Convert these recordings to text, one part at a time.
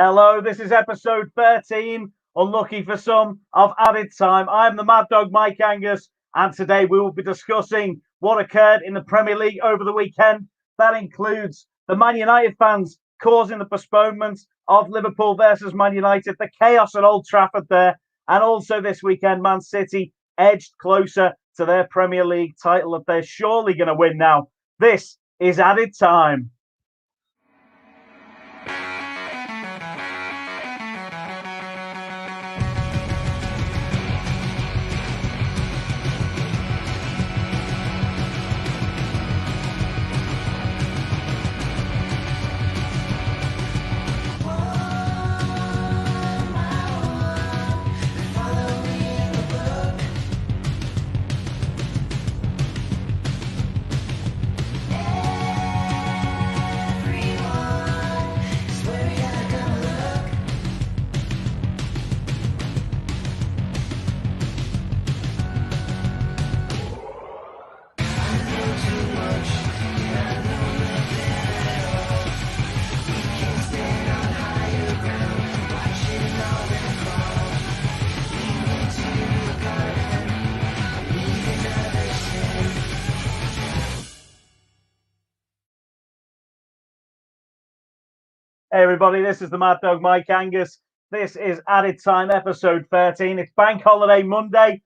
Hello, this is episode 13, unlucky for some, of Added Time. I'm the Mad Dog Mike Angus, and today we will be discussing what occurred in the Premier League over the weekend. That includes the Man United fans causing the postponement of Liverpool versus Man United, the chaos at Old Trafford there, and also this weekend, Man City edged closer to their Premier League title that they're surely going to win now. This is Added Time. Hey everybody, this is the Mad Dog Mike Angus. This is Added Time episode 13. It's Bank Holiday Monday.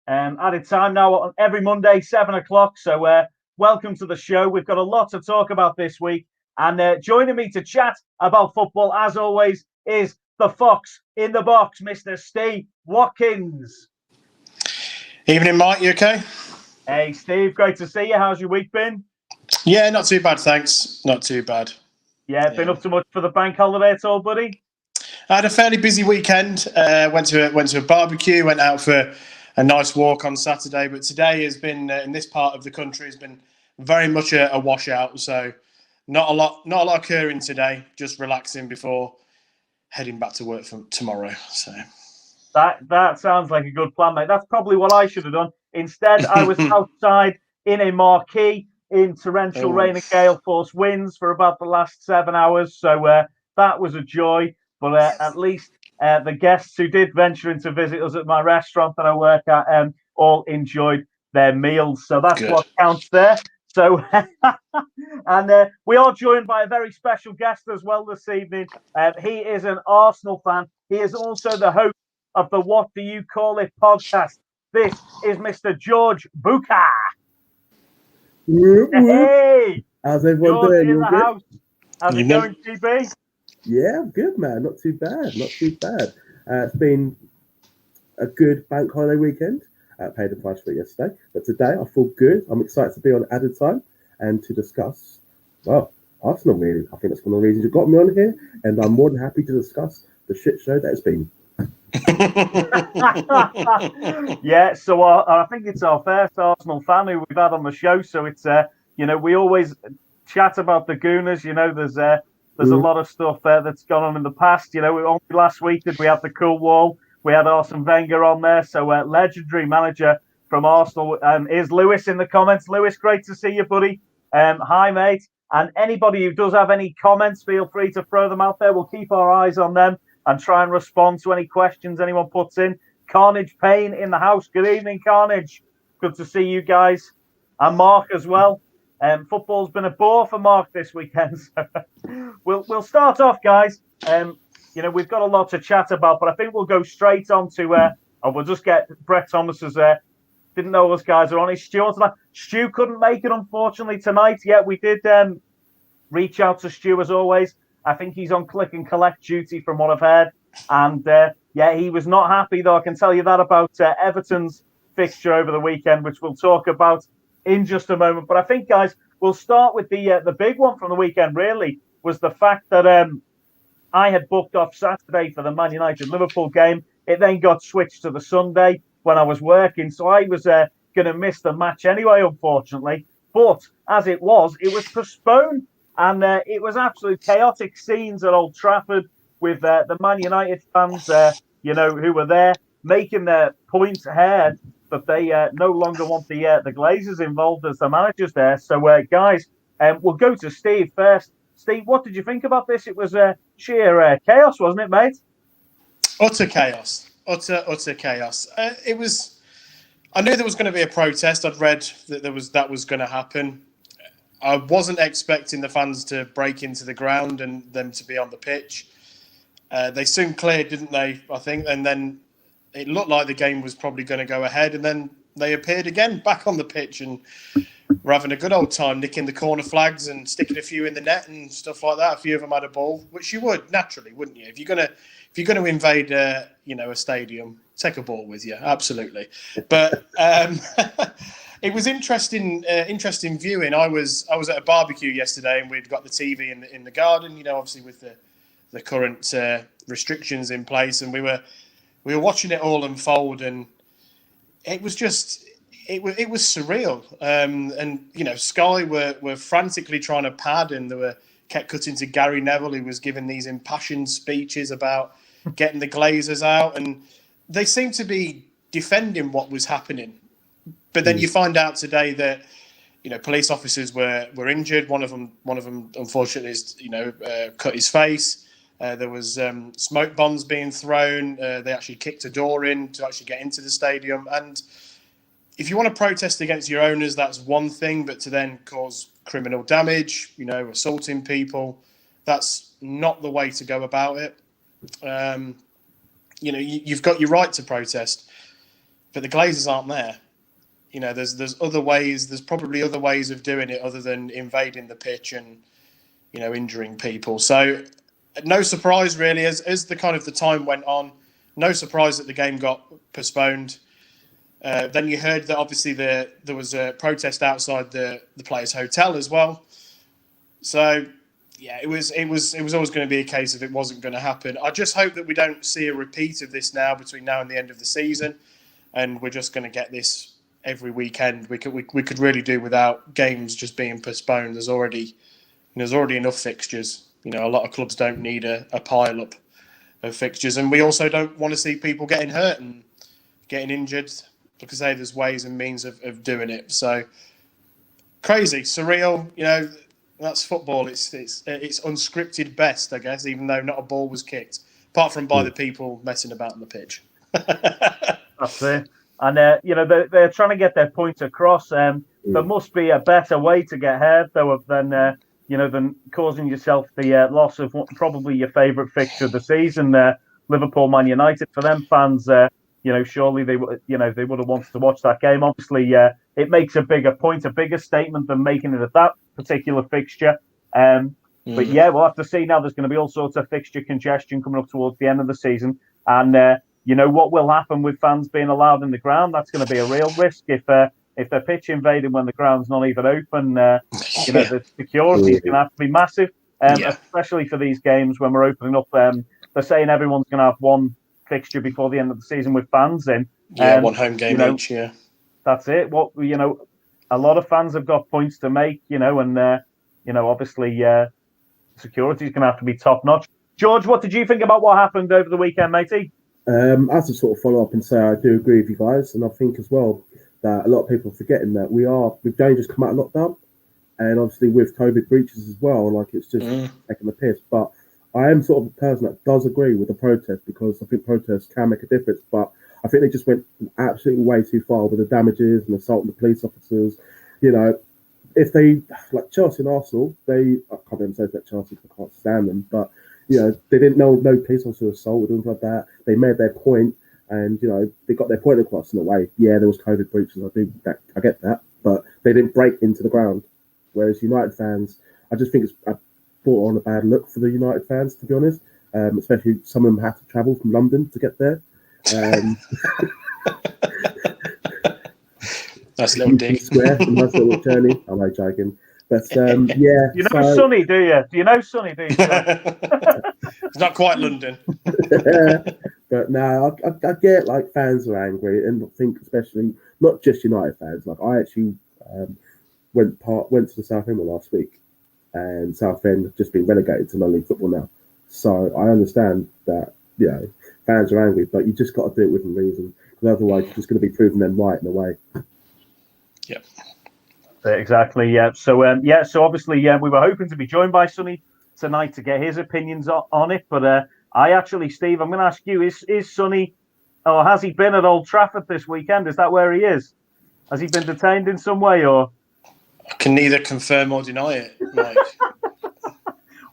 Added Time now on every Monday, 7 o'clock. So welcome to the show. We've got a lot to talk about this week. And joining me to chat about football, as always, is the Fox in the box, Mr. Steve Watkins. Evening, Mike. You okay? Hey, Steve. Great to see you. How's your week been? Yeah, not too bad, thanks. Not too bad. Yeah, been up to much for the bank holiday at all, buddy? I had a fairly busy weekend. Went to a barbecue, went out for a nice walk on Saturday. But today has been in this part of the country has been very much a washout. So not a lot occurring today. Just relaxing before heading back to work for tomorrow. So that sounds like a good plan, mate. That's probably what I should have done. Instead, I was outside in a marquee in torrential rain and gale force winds for about the last 7 hours. So that was a joy. But at least the guests who did venture in to visit us at my restaurant that I work at all enjoyed their meals. So that's what counts there. So, and we are joined by a very special guest as well this evening. He is an Arsenal fan. He is also the host of the What Do You Call It podcast. This is Mr. George Buka. Hey, how's everyone doing? You all good? House. How's it going, GB? Yeah, I'm good, man. Not too bad. It's been a good bank holiday weekend. I paid the price for it yesterday, but today I feel good. I'm excited to be on Added Time and to discuss, well, Arsenal really. I think that's one of the reasons you got me on here, and I'm more than happy to discuss the shit show that it's been. Yeah, so I think it's our first Arsenal fan who we've had on the show. So it's we always chat about the Gooners. There's a lot of stuff that's gone on in the past. Only last week did we have the cool wall. We had Arsene Wenger on there. So legendary manager from Arsenal is Lewis in the comments. Lewis, great to see you, buddy. Hi, mate. And anybody who does have any comments, feel free to throw them out there. We'll keep our eyes on them and try and respond to any questions anyone puts in. Carnage Payne in the house. Good evening, Carnage. Good to see you guys. And Mark as well. Football's been a bore for Mark this weekend. So we'll start off, guys. We've got a lot to chat about, but I think we'll go straight on to we'll just get Brett Thomas's didn't know those guys are on. Is Stu on tonight? Stu couldn't make it, unfortunately, tonight. Yeah, we did reach out to Stu as always. I think he's on click and collect duty from what I've heard. And he was not happy, though. I can tell you that about Everton's fixture over the weekend, which we'll talk about in just a moment. But I think, guys, we'll start with the big one from the weekend, really, was the fact that I had booked off Saturday for the Man United-Liverpool game. It then got switched to the Sunday when I was working. So I was going to miss the match anyway, unfortunately. But as it was postponed. And it was absolute chaotic scenes at Old Trafford with the Man United fans, who were there making their point heard that they no longer want the Glazers involved as the managers there. So, guys, we'll go to Steve first. Steve, what did you think about this? It was sheer chaos, wasn't it, mate? Utter chaos. Utter chaos. It was. I knew there was going to be a protest. I'd read that that was going to happen. I wasn't expecting the fans to break into the ground and them to be on the pitch. They soon cleared, didn't they? I think, and then it looked like the game was probably going to go ahead, and then they appeared again back on the pitch and were having a good old time, nicking the corner flags and sticking a few in the net and stuff like that. A few of them had a ball, which you would naturally, wouldn't you? If you're gonna invade, a stadium, take a ball with you, absolutely. But it was interesting viewing. I was at a barbecue yesterday, and we'd got the TV in the garden. Obviously with the current restrictions in place, and we were watching it all unfold, and it was just. It was surreal, and Sky were frantically trying to pad, and they kept cutting to Gary Neville, who was giving these impassioned speeches about getting the Glazers out, and they seemed to be defending what was happening. But then you find out today that police officers were injured. One of them unfortunately cut his face. There was smoke bombs being thrown. They actually kicked a door in to actually get into the stadium, and if you want to protest against your owners, that's one thing, but to then cause criminal damage, assaulting people, that's not the way to go about it. You've got your right to protest, but the Glazers aren't there. There's other ways. There's probably other ways of doing it other than invading the pitch and injuring people. So no surprise really, as the kind of the time went on. No surprise that the game got postponed. Then you heard that obviously there was a protest outside the players' hotel as well. So yeah, it was always going to be a case of it wasn't going to happen. I just hope that we don't see a repeat of this now between now and the end of the season, and we're just going to get this every weekend. We could really do without games just being postponed. There's already enough fixtures. A lot of clubs don't need a pile up of fixtures, and we also don't want to see people getting hurt and getting injured. Like I say, there's ways and means of doing it. So crazy, surreal. That's football. It's unscripted best, I guess. Even though not a ball was kicked, apart from by the people messing about on the pitch. That's it. And they're trying to get their point across. There must be a better way to get hurt though than causing yourself the loss of probably your favourite fixture of the season. Liverpool, Man United. For them fans. Surely they would have wanted to watch that game. Obviously, it makes a bigger point, a bigger statement than making it at that particular fixture. But yeah, we'll have to see now. There's going to be all sorts of fixture congestion coming up towards the end of the season. And what will happen with fans being allowed in the ground? That's going to be a real risk if they're pitch invading when the ground's not even open. The security is going to have to be massive, especially for these games when we're opening up. They're saying everyone's going to have one fixture before the end of the season with fans in. One home game each. Yeah, that's it. A lot of fans have got points to make. And obviously, security is going to have to be top notch. George, what did you think about what happened over the weekend, matey? I have to sort of follow up and say I do agree with you guys, and I think as well that a lot of people are forgetting that we've only just come out of lockdown, and obviously with COVID breaches as well, like it's just taking the piss. But I am sort of a person that does agree with the protest because I think protests can make a difference, but I think they just went absolutely way too far with the damages and assaulting the police officers. If they, like Chelsea and Arsenal, I can't even say that Chelsea, I can't stand them, but, they didn't know no police officer assault or anything like that. They made their point and, they got their point across in a way. Yeah, there was COVID breaches, I get that, but they didn't break into the ground. Whereas United fans, I just think it's brought on a bad look for the United fans, to be honest. Especially some of them have to travel from London to get there. That's a little dig. Square, a nice little journey. I'm not joking. But yeah. Sonny, do you? Do you know Sonny, do you? It's not quite London. But no, I get like fans are angry, and I think especially not just United fans. Like I actually went to the Southend last week, and Southend have just been relegated to non-league football now. So I understand that fans are angry, but you just got to do it within reason, because otherwise you're just going to be proving them right in a way. Yep. Exactly. Yeah. So so obviously we were hoping to be joined by Sonny tonight to get his opinions on it. But I actually, Steve, I'm going to ask you: Is Sonny, or has he been at Old Trafford this weekend? Is that where he is? Has he been detained in some way, or? I can neither confirm or deny it, Mike.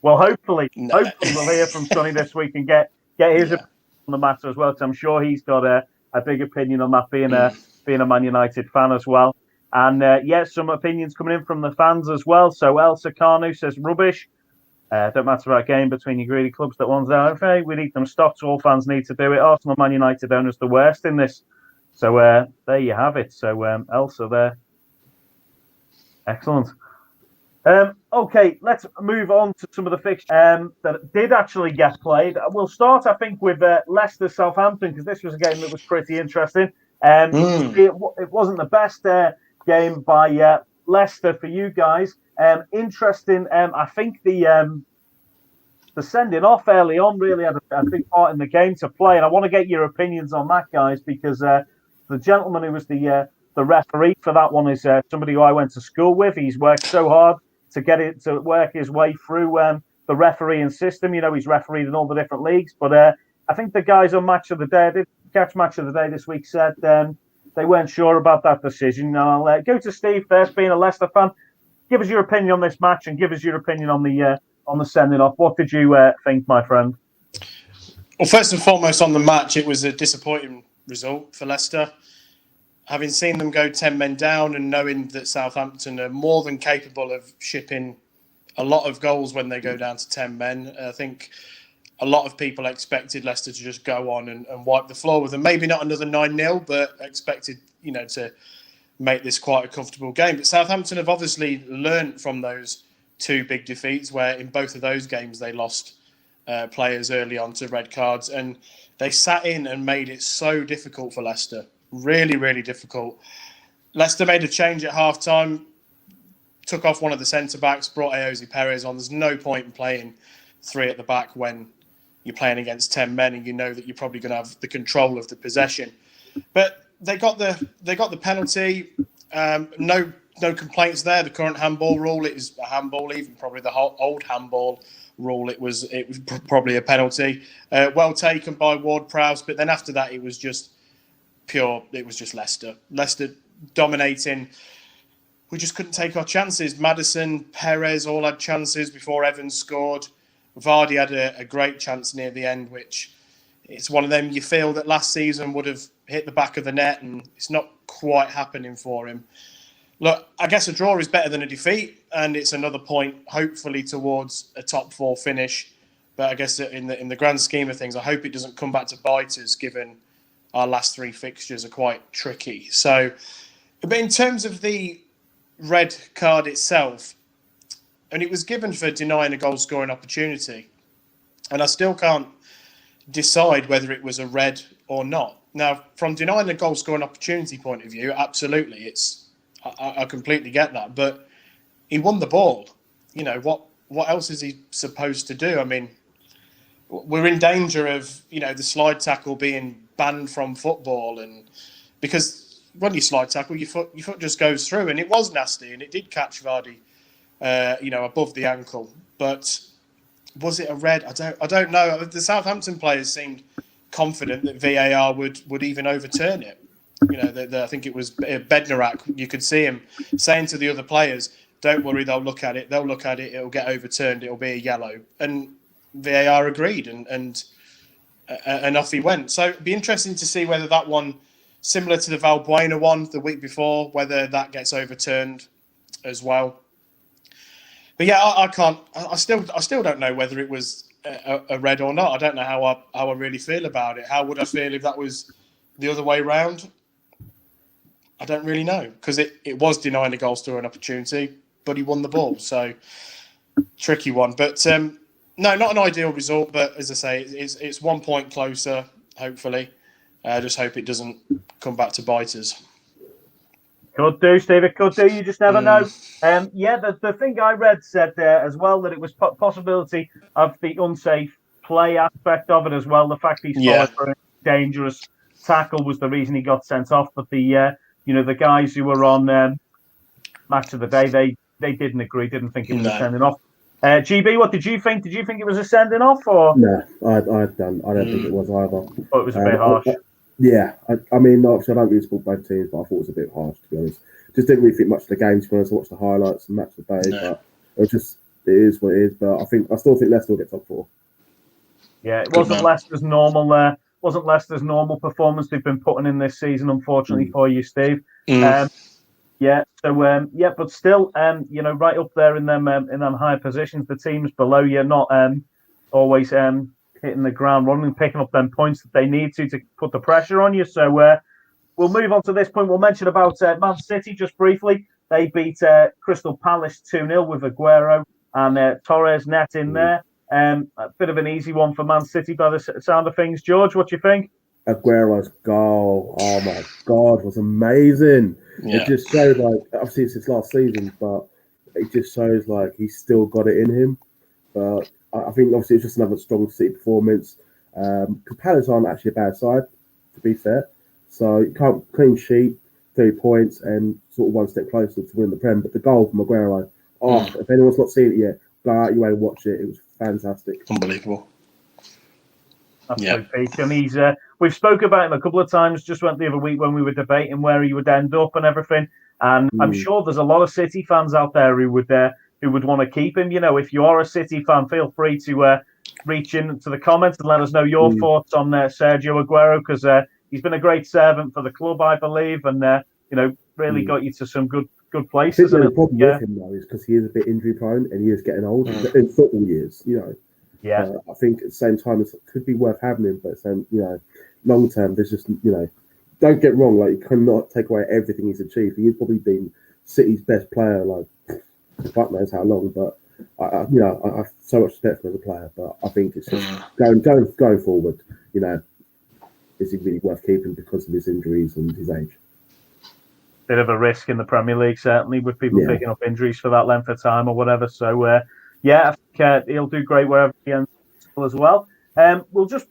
Well, hopefully No. we'll hear from Sonny this week and get his Yeah. opinion on the matter as well. Because I'm sure he's got a big opinion on that, being a Man United fan as well. And some opinions coming in from the fans as well. So Elsa Carnu says rubbish. Don't matter about a game between your greedy clubs that one's out. Okay, we need them stocked. All fans need to do it. Arsenal, Man United owners the worst in this. So there you have it. So Elsa there. Excellent. Okay, let's move on to some of the fixtures that did actually get played. We'll start, I think, with Leicester Southampton, because this was a game that was pretty interesting. It wasn't the best game by Leicester for you guys. Interesting. I think the sending off early on really had a big part in the game to play, and I want to get your opinions on that, guys, because the gentleman who was the referee for that one is somebody who I went to school with. He's worked so hard to get it to work his way through the refereeing system. You know, he's refereed in all the different leagues. But I think the guys on Match of the Day, I did catch Match of the Day this week, said they weren't sure about that decision. Now I'll go to Steve first, being a Leicester fan. Give us your opinion on this match and give us your opinion on the sending off. What did you think, my friend? Well, first and foremost on the match, it was a disappointing result for Leicester. Having seen them go 10 men down and knowing that Southampton are more than capable of shipping a lot of goals when they go down to 10 men, I think a lot of people expected Leicester to just go on and wipe the floor with them. Maybe not another 9-0, but expected, to make this quite a comfortable game. But Southampton have obviously learnt from those two big defeats, where in both of those games they lost players early on to red cards, and they sat in and made it so difficult for Leicester. Really, really difficult. Leicester made a change at half-time, took off one of the centre-backs, brought Ayoze Perez on. There's no point in playing three at the back when you're playing against 10 men and you know that you're probably going to have the control of the possession. But they got the penalty. No complaints there. The current handball rule, it is a handball, even probably the old handball rule, it was probably a penalty. Well taken by Ward-Prowse, but then after that it was just Leicester. Leicester dominating. We just couldn't take our chances. Maddison, Perez all had chances before Evans scored. Vardy had a great chance near the end, which it's one of them you feel that last season would have hit the back of the net, and it's not quite happening for him. Look, I guess a draw is better than a defeat, and it's another point, hopefully, towards a top four finish. But I guess in the grand scheme of things, I hope it doesn't come back to bite us, given our last three fixtures are quite tricky. So, but in terms of the red card itself, and it was given for denying a goal-scoring opportunity, and I still can't decide whether it was a red or not. Now, from denying a goal-scoring opportunity point of view, absolutely, I completely get that. But he won the ball. What else is he supposed to do? I mean, we're in danger of the slide tackle being banned from football, and because when you slide tackle, your foot just goes through, and it was nasty, and it did catch Vardy, above the ankle. But was it a red? I don't know. The Southampton players seemed confident that VAR would even overturn it. I think it was Bednarak. You could see him saying to the other players, "Don't worry, they'll look at it. It'll get overturned. It'll be a yellow." And VAR agreed, and off he went. So it'd be interesting to see whether that one, similar to the Valbuena one the week before, whether that gets overturned as well. But yeah, I still don't know whether it was a red or not. I don't know how I really feel about it. How would I feel if that was the other way round? I don't really know, because it was denying a goal scoring opportunity, but he won the ball. So tricky one. But no, not an ideal result. But as I say, it's 1 point closer, hopefully. I just hope it doesn't come back to bite us. Could do, Steve. It could do. You just never know. The thing I read said as well that it was possibility of the unsafe play aspect of it as well. The fact he's followed for a dangerous tackle was the reason he got sent off. But the guys who were on Match of the Day, they didn't agree. Didn't think it was a sending off. GB, what did you think? Did you think it was a sending off, or No, I don't think it was either. it was a bit harsh? I mean, obviously, I don't really support both teams, but I thought it was a bit harsh, to be honest. Just didn't really think much of the games for us. I watched the highlights and match the day, but it is what it is. But I still think Leicester will get top 4. Yeah, it wasn't Leicester's normal. Wasn't Leicester's normal performance they've been putting in this season, unfortunately for you, Steve. Yeah. So but still, right up there in them high positions. The teams below you not always hitting the ground running, picking up them points that they need to put the pressure on you. So we'll move on to this point. We'll mention about Man City just briefly. They beat Crystal Palace 2-0 with Aguero and Torres net in there. A bit of an easy one for Man City by the sound of things. George, what do you think? Aguero's goal, oh my God, was amazing. It just showed, like, obviously it's his last season, but it just shows like he's still got it in him. But I think obviously it's just another strong City performance. Palace aren't actually a bad side, to be fair. So you can't clean sheet, 3 points, and sort of one step closer to win the Prem. But the goal from Aguero, if anyone's not seen it yet, go out your way and watch it. It was fantastic, unbelievable. Absolute peak. And we've spoke about him a couple of times. Just went the other week when we were debating where he would end up and everything. And I'm sure there's a lot of City fans out there who would want to keep him. If you are a City fan, feel free to reach into the comments and let us know your thoughts on Sergio Aguero, because he's been a great servant for the club, I believe, and really got you to some good places. The problem with him though is because he is a bit injury prone and he is getting old in football years. Yeah, I think at the same time it could be worth having him, but long term, there's just don't get wrong, like you cannot take away everything he's achieved. He's probably been City's best player, like fuck knows how long. But I have so much respect for him as a player. But I think it's just going forward. Is he really worth keeping because of his injuries and his age? Bit of a risk in the Premier League, certainly, with people picking up injuries for that length of time or whatever. So I think he'll do great wherever he ends up as well. We'll just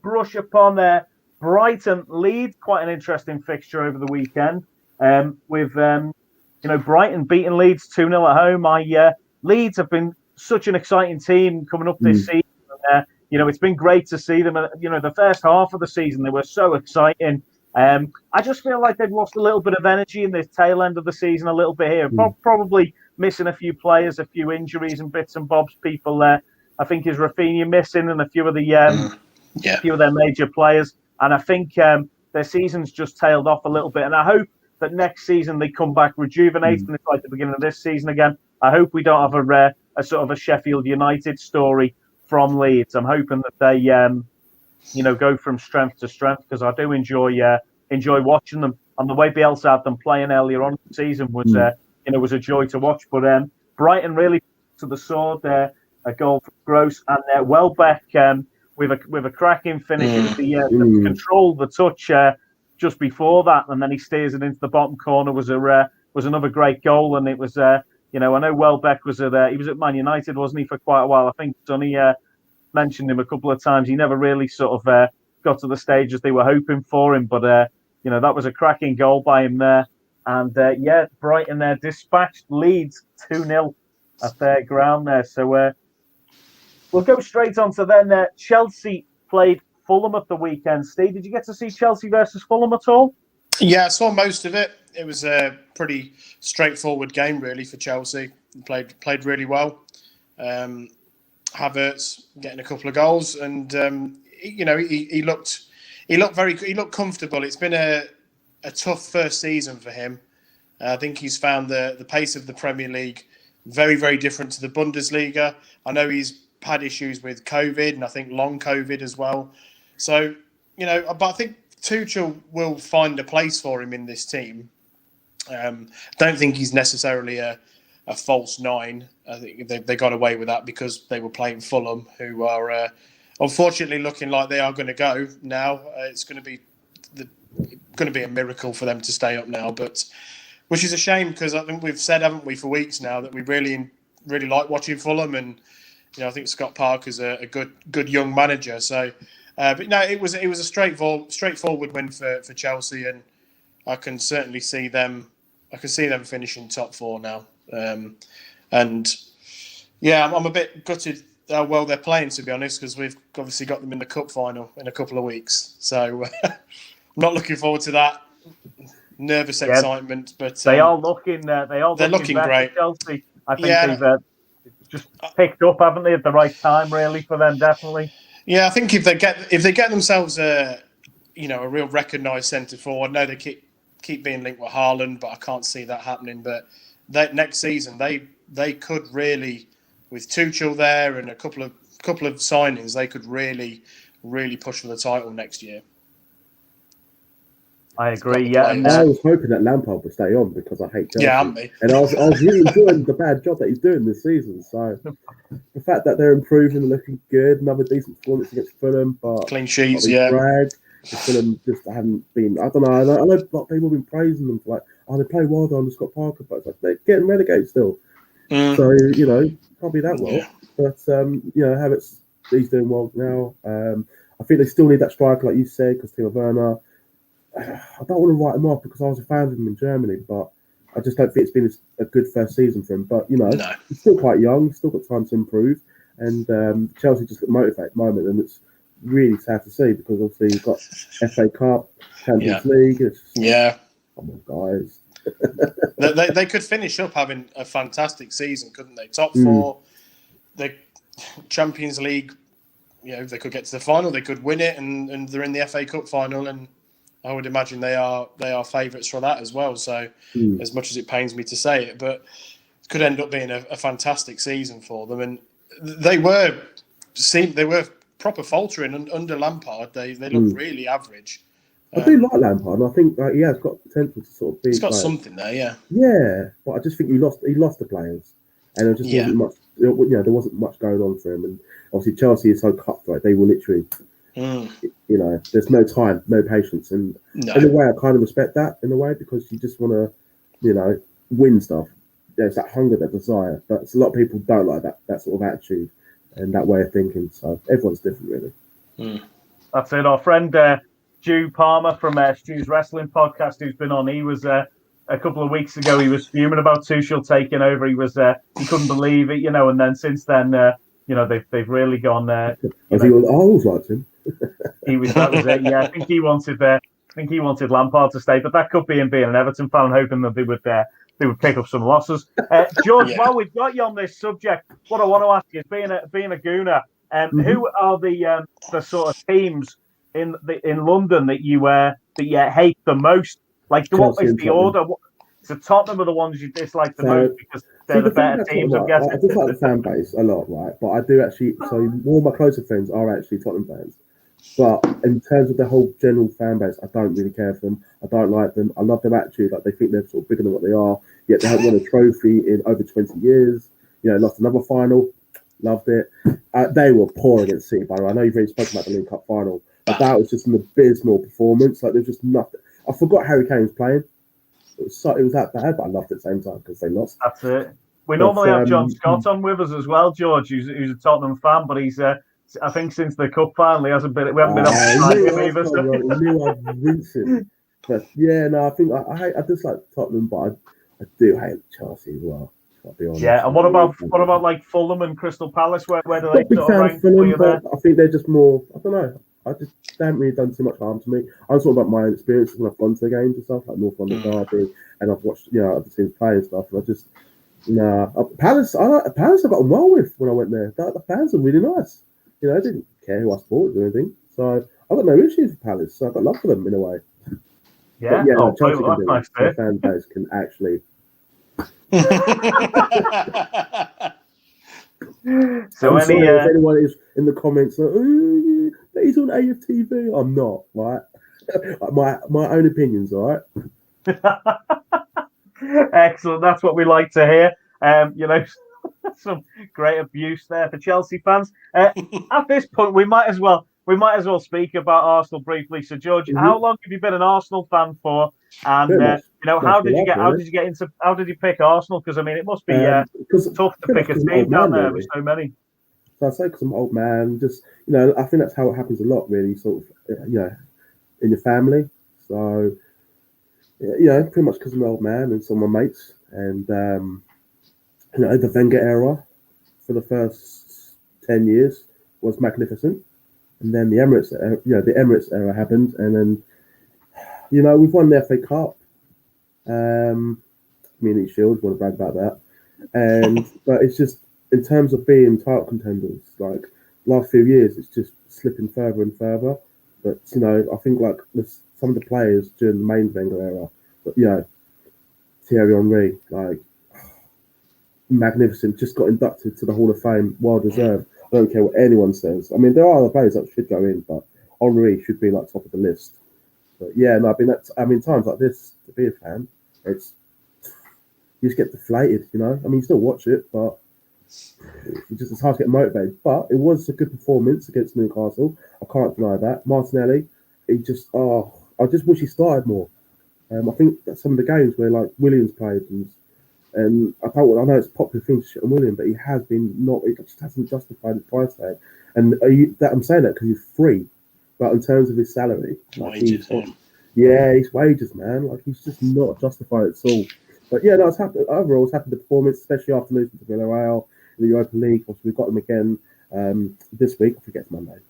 brush upon Brighton Leeds, quite an interesting fixture over the weekend. With Brighton beating Leeds 2-0 at home. Leeds have been such an exciting team coming up this season. It's been great to see them. The first half of the season they were so exciting. I just feel like they've lost a little bit of energy in the tail end of the season, a little bit here. Probably missing a few players, a few injuries and bits and bobs. People there, I think, is Rafinha missing, and a few of their major players. And I think their season's just tailed off a little bit. And I hope that next season they come back rejuvenated, and it's like the beginning of this season again. I hope we don't have a sort of a Sheffield United story from Leeds. I'm hoping that they go from strength to strength, because I do enjoy watching them. And the way Bielsa had them playing earlier on in the season was was a joy to watch. But Brighton really to the sword there, a goal from Gross, and Welbeck with a cracking finish. It was the control, the touch just before that, and then he steers it into the bottom corner. Was another great goal, and it was I know Welbeck was he was at Man United, wasn't he, for quite a while? I think Sonny mentioned him a couple of times. He never really sort of got to the stage as they were hoping for him, but that was a cracking goal by him there. And Brighton there dispatched Leeds 2-0 at their ground there. So we'll go straight on to then Chelsea played Fulham at the weekend. Steve, did you get to see Chelsea versus Fulham at all? Yeah, I saw most of it. It was a pretty straightforward game, really, for Chelsea. Played really well. Havertz getting a couple of goals, and he looked comfortable. It's been a tough first season for him. I think he's found the pace of the Premier League very, very different to the Bundesliga. I know he's had issues with COVID, and I think long COVID as well. So, but I think Tuchel will find a place for him in this team. Don't think he's necessarily a false nine. I think they got away with that because they were playing Fulham, who are unfortunately looking like they are going to go now. It's going to be a miracle for them to stay up now, but which is a shame, because I think we've said, haven't we, for weeks now, that we really like watching Fulham, and I think Scott Parker's a good young manager. So, but no, it was a straightforward win for Chelsea, and I can certainly see them. I can see them finishing top 4 now. And Yeah, I'm a bit gutted how well they're playing, to be honest, because we've obviously got them in the cup final in a couple of weeks. So I'm not looking forward to that. Nervous Yeah, excitement, but they are looking. they're looking better. great. Chelsea. I think Yeah, they've just picked up, haven't they, at the right time? Really, for them, definitely. yeah. I think if they get themselves a real recognised centre forward, I know they keep being linked with Haaland, but I can't see that happening. But next season they could really, with Tuchel there and a couple of signings, they could really push for the title next year. I They've got agree. the Yeah, players. and I was hoping that Lampard would stay on because I hate Chelsea. Yeah, and me. And I was really enjoying the bad job that he's doing this season. So the fact that they're improving and looking good, another decent performance against Fulham, but Clean sheets, got yeah. dragged. Fulham just haven't been. I don't know. I know a lot of people have been praising them for like, oh, they play well under Scott Parker, but it's like they're getting relegated still. So can't be that well. Yeah. But Havertz, he's doing well now. I think they still need that striker, like you said, because Timo Werner. I don't want to write him off because I was a fan of him in Germany, but I just don't think it's been a good first season for him. But he's still quite young, he's still got time to improve, and Chelsea just got motivated at the moment, and it's really sad to see because obviously you've got FA Cup, Champions League. It's just, come on, guys. they could finish up having a fantastic season, couldn't they? Top four, the Champions League. If they could get to the final, they could win it, and they're in the FA Cup final, and I would imagine they are favourites for that as well. So, as much as it pains me to say it, but it could end up being a fantastic season for them. And they were proper faltering under Lampard. They looked really average. I do like Lampard, and I think he has got potential to sort of be. He's got something there, yeah. Yeah, but I just think he lost the players, and there just wasn't much. There wasn't much going on for him, and obviously Chelsea is so cutthroat. They will literally. There's no time, no patience, and in a way, I kind of respect that in a way because you just want to, win stuff. There's that hunger, that desire, but a lot of people don't like that sort of attitude and that way of thinking. So everyone's different, really. That's it. Our friend Stu Palmer from Stu's Wrestling Podcast, who's been on, he was a couple of weeks ago. He was fuming about Tuchel taking over. He couldn't believe it, and then since then, they've really gone. I always liked him. That was it. Yeah, I think he wanted Lampard to stay, but that could be him being an Everton fan, hoping that they would pick up some losses. George, while we've got you on this subject, what I want to ask you is, being a Gooner, who are the sort of teams in London that you hate the most? Like, what is the order? So Tottenham are the ones you dislike the most because they're the better teams, I'm guessing. I dislike the fan base a lot, right? But I do actually. So more of my closer friends are actually Tottenham fans. But in terms of the whole general fan base, I don't really care for them. I don't like them. I love their attitude. Like, they think they're sort of bigger than what they are. Yet they haven't won a trophy in over 20 years. Lost another final. Loved it. They were poor against City, by the way. I know you've already spoken about the League Cup final, but that was just an abysmal performance. Like, there's just nothing. I forgot Harry Kane was playing. It was that bad, but I loved it at the same time because they lost. That's it. We normally have John Scott on with us as well, George, who's a Tottenham fan, but he's I think since the cup final, we haven't been able to find him either. I knew I'd rinse him. But yeah, no, I think I dislike Tottenham, but I do hate Chelsea as well. I'll be honest. Yeah, and what about like Fulham and Crystal Palace? Where do they big fan of Fulham, but I think they're just more. I don't know. They haven't really done too much harm to me. I'm talking about my own experiences when I've gone to the games and stuff, like North London Derby, and I've watched, other teams play and stuff. And I just, Palace. Palace I got on well with when I went there. The fans are really nice. I didn't care who I supported or anything, so I got no issues with Palace. So I got love for them in a way. Yeah, Chelsea can do it. The fan base can actually. So if anyone is in the comments, like, he's on AFTV. I'm not, right? my own opinions, all right. Excellent. That's what we like to hear. Some great abuse there for Chelsea fans. At this point, we might as well speak about Arsenal briefly. So, George, how long have you been an Arsenal fan for? And how did you pick Arsenal? Because I mean, it must be tough to pick a team down there with so many. So I say because I'm an old man, just I think that's how it happens a lot, really. Sort of, in your family. So, pretty much because I'm an old man and some of my mates, and the Wenger era. for the first 10 years was magnificent, and then the Emirates era happened, and then we've won the FA Cup, Community Shield. Want to brag about that, but it's just in terms of being title contenders, like last few years, it's just slipping further and further. But I think like some of the players during the main Wenger era, but Thierry Henry, like magnificent, just got inducted to the Hall of Fame, well deserved. I don't care what anyone says. I mean, there are other players that should go in, but Henry should be like top of the list. But yeah, no, times like this, to be a fan, you just get deflated, I mean, you still watch it, but it's hard to get motivated. But it was a good performance against Newcastle. I can't deny that. Martinelli, I just wish he started more. I think that some of the games where like Williams played, and I know it's a popular thing to shit on William, but he just hasn't justified his price tag. And I'm saying that because he's free, but in terms of his salary, wages, his wages, man, like he's just not justified at all. But yeah, no, I was happy. Overall, I was happy with the performance, especially after losing to Villarreal in the Europa League. Obviously, we've got them again this week. I forget it's Monday,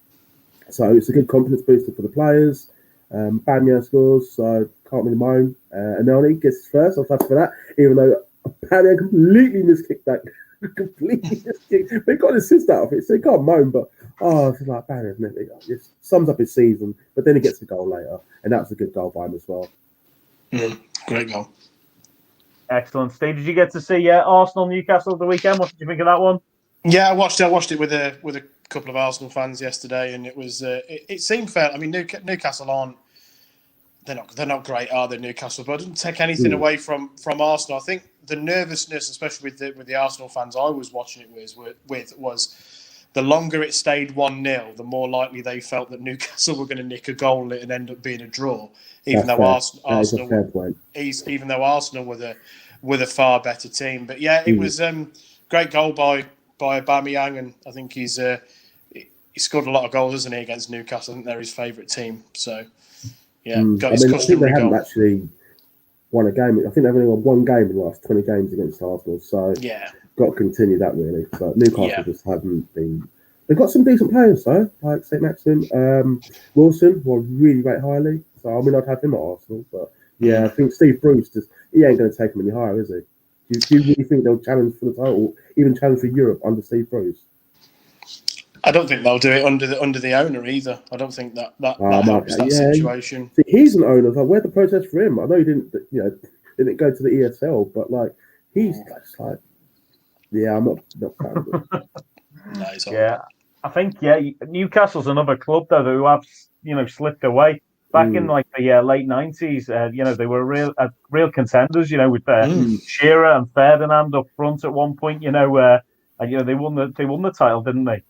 so it's a good confidence booster for the players. Bamian scores, so can't really moan. Anelni gets his first. I was happy for that, even though Bamian completely miskicked that. Completely miskicked. But he got an assist out of it, so he can't moan. But it's just like Bamian, isn't it? It sums up his season. But then he gets the goal later, and that was a good goal by him as well. Great goal. Excellent. Steve, did you get to see Arsenal Newcastle at the weekend? What did you think of that one? Yeah, I watched it with a couple of Arsenal fans yesterday, and it was it seemed fair. I mean, Newcastle aren't they're not great, are they, Newcastle? But it doesn't take anything away from Arsenal. I think the nervousness, especially with the Arsenal fans I was watching it with was the longer it stayed 1-0, the more likely they felt that Newcastle were going to nick a goal and end up being a draw. Even though Arsenal were the far better team. But yeah, it was great goal by Aubameyang, and I think he scored a lot of goals, hasn't he, against Newcastle? I think they're his favourite team. So yeah, got his customary goal. I think they haven't actually won a game. I think they've only won one game in the last 20 games against Arsenal. So yeah, got to continue that really. But Newcastle just haven't been. They've got some decent players though, like St. Maxim, Wilson, who I really rate highly. So I mean, I'd have him at Arsenal. But yeah, I think Steve Bruce he ain't going to take him any higher, is he? Do you really think they'll challenge for the title, even challenge for Europe under Steve Bruce? I don't think they'll do it under the owner either. I don't think that helps that situation. See, he's an owner. Like, where's the protest for him? I know he didn't go to the ESL, but like he's just like, I'm not proud of it. No, I think Newcastle's another club though who have slipped away. Back in like the late 90s, they were real contenders. With Shearer and Ferdinand up front at one point. And they won the title, didn't they?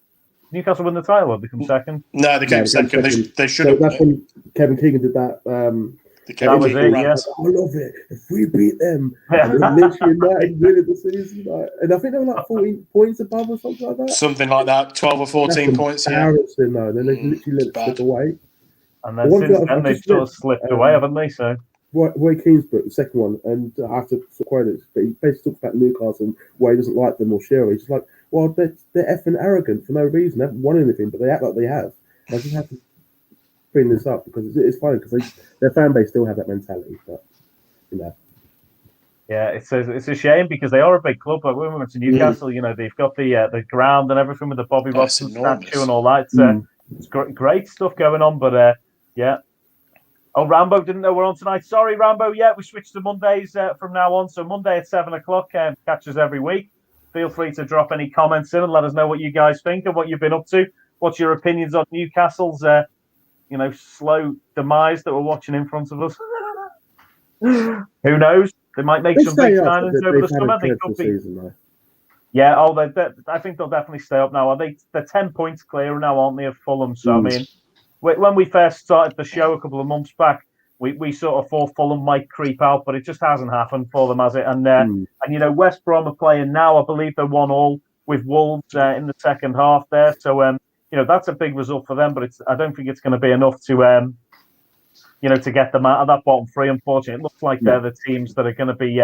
Newcastle won the title, or they come second? No, they came second. They should have. That's when Kevin Keegan did that. That was it. Yes, I love it. If we beat them, literally United winning the season, and I think they were like 14 points above or something like that. Something like that, 12 or 14 points. Yeah, embarrassing though. Then they literally let it slip away. And then since then they've sort of slipped away, haven't they? So. Roy Keane's book, the second one, and I have to quote it, but he basically talks about Newcastle, why he doesn't like them or Shearer. He's just like, well, they're effing arrogant for no reason. They haven't won anything, but they act like they have. I just have to bring this up because it's funny because their fan base still have that mentality, but Yeah, it's a shame because they are a big club. Like when we went to Newcastle, they've got the ground and everything with the Bobby Robson statue and all that. It's great stuff going on, but yeah. Oh, Rambo didn't know we're on tonight. Sorry, Rambo. Yeah, we switched to Mondays from now on. So Monday at 7:00, catch us every week. Feel free to drop any comments in and let us know what you guys think and what you've been up to. What's your opinions on Newcastle's, slow demise that we're watching in front of us? Who knows? They might make some big signings over the summer. They could be. Yeah. Oh, I think they'll definitely stay up now. They're 10 points clear now, aren't they, of Fulham? So I mean. When we first started the show a couple of months back, we sort of thought Fulham might creep out, but it just hasn't happened for them, has it? And West Brom are playing now. I believe they're 1-1 with Wolves in the second half there. So that's a big result for them, but I don't think it's going to be enough to to get them out of that bottom three. Unfortunately, it looks like they're the teams that are going to be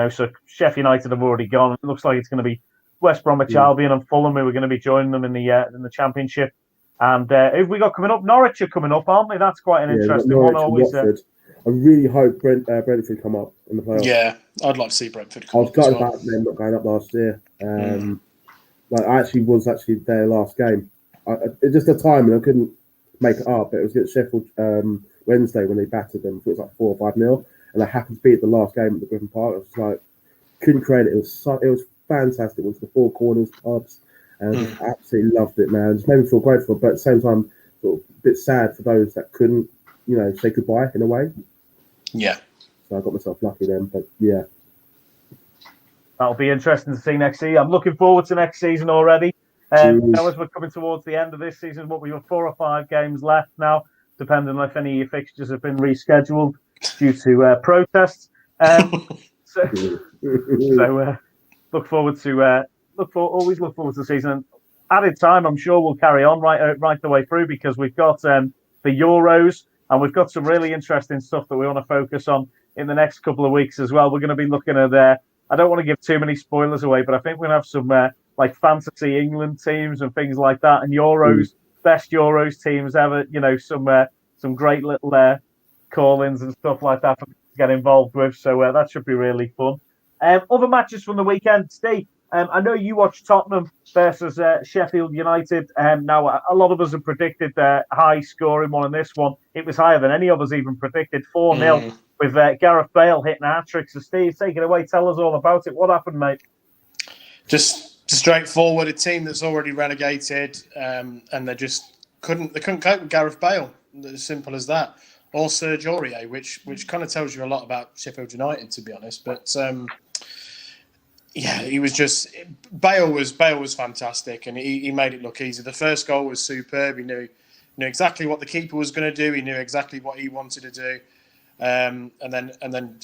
so Sheffield United have already gone. It looks like it's going to be West Bromwich Albion and Fulham, who are going to be joining them in the Championship. And who have we got coming up? Norwich are coming up, aren't they? That's quite an interesting one. Always. I really hope Brentford come up in the playoffs. Yeah, I'd like to see Brentford come up. I was gutted about them not going up last year. Like I was their last game. It's just the timing. I couldn't make it up. It was against Sheffield Wednesday when they battered them. It was like 4 or 5-0, and I happened to be at the last game at the Griffin Park. I was like, couldn't create it. It was fantastic. It was the four corners pubs, and I just absolutely loved it, man. It just made me feel grateful, but at the same time, sort of a bit sad for those that couldn't, say goodbye in a way. Yeah. So I got myself lucky then, but yeah. That'll be interesting to see next season. I'm looking forward to next season already. As we're coming towards the end of this season, we have 4 or 5 games left now, depending on if any of your fixtures have been rescheduled due to protests. So look forward to the season. Added time, I'm sure we'll carry on right the way through because we've got the Euros and we've got some really interesting stuff that we want to focus on in the next couple of weeks as well. We're going to be looking at I don't want to give too many spoilers away, but I think we're going to have some like fantasy England teams and things like that, and Euros, best Euros teams ever. Some great little call-ins and stuff like that for me to get involved with. So that should be really fun. Other matches from the weekend, Steve. I know you watched Tottenham versus Sheffield United. Now, a lot of us have predicted the high-scoring one in this one. It was higher than any of us even predicted, 4-0, with Gareth Bale hitting a hat-trick. So, Steve, take it away. Tell us all about it. What happened, mate? Just straightforward. A team that's already relegated, and they couldn't cope with Gareth Bale. As simple as that. Or Serge Aurier, which kind of tells you a lot about Sheffield United, to be honest. But he was just Bale was fantastic, and he made it look easy. The first goal was superb. He knew exactly what the keeper was going to do. He knew exactly what he wanted to do. And then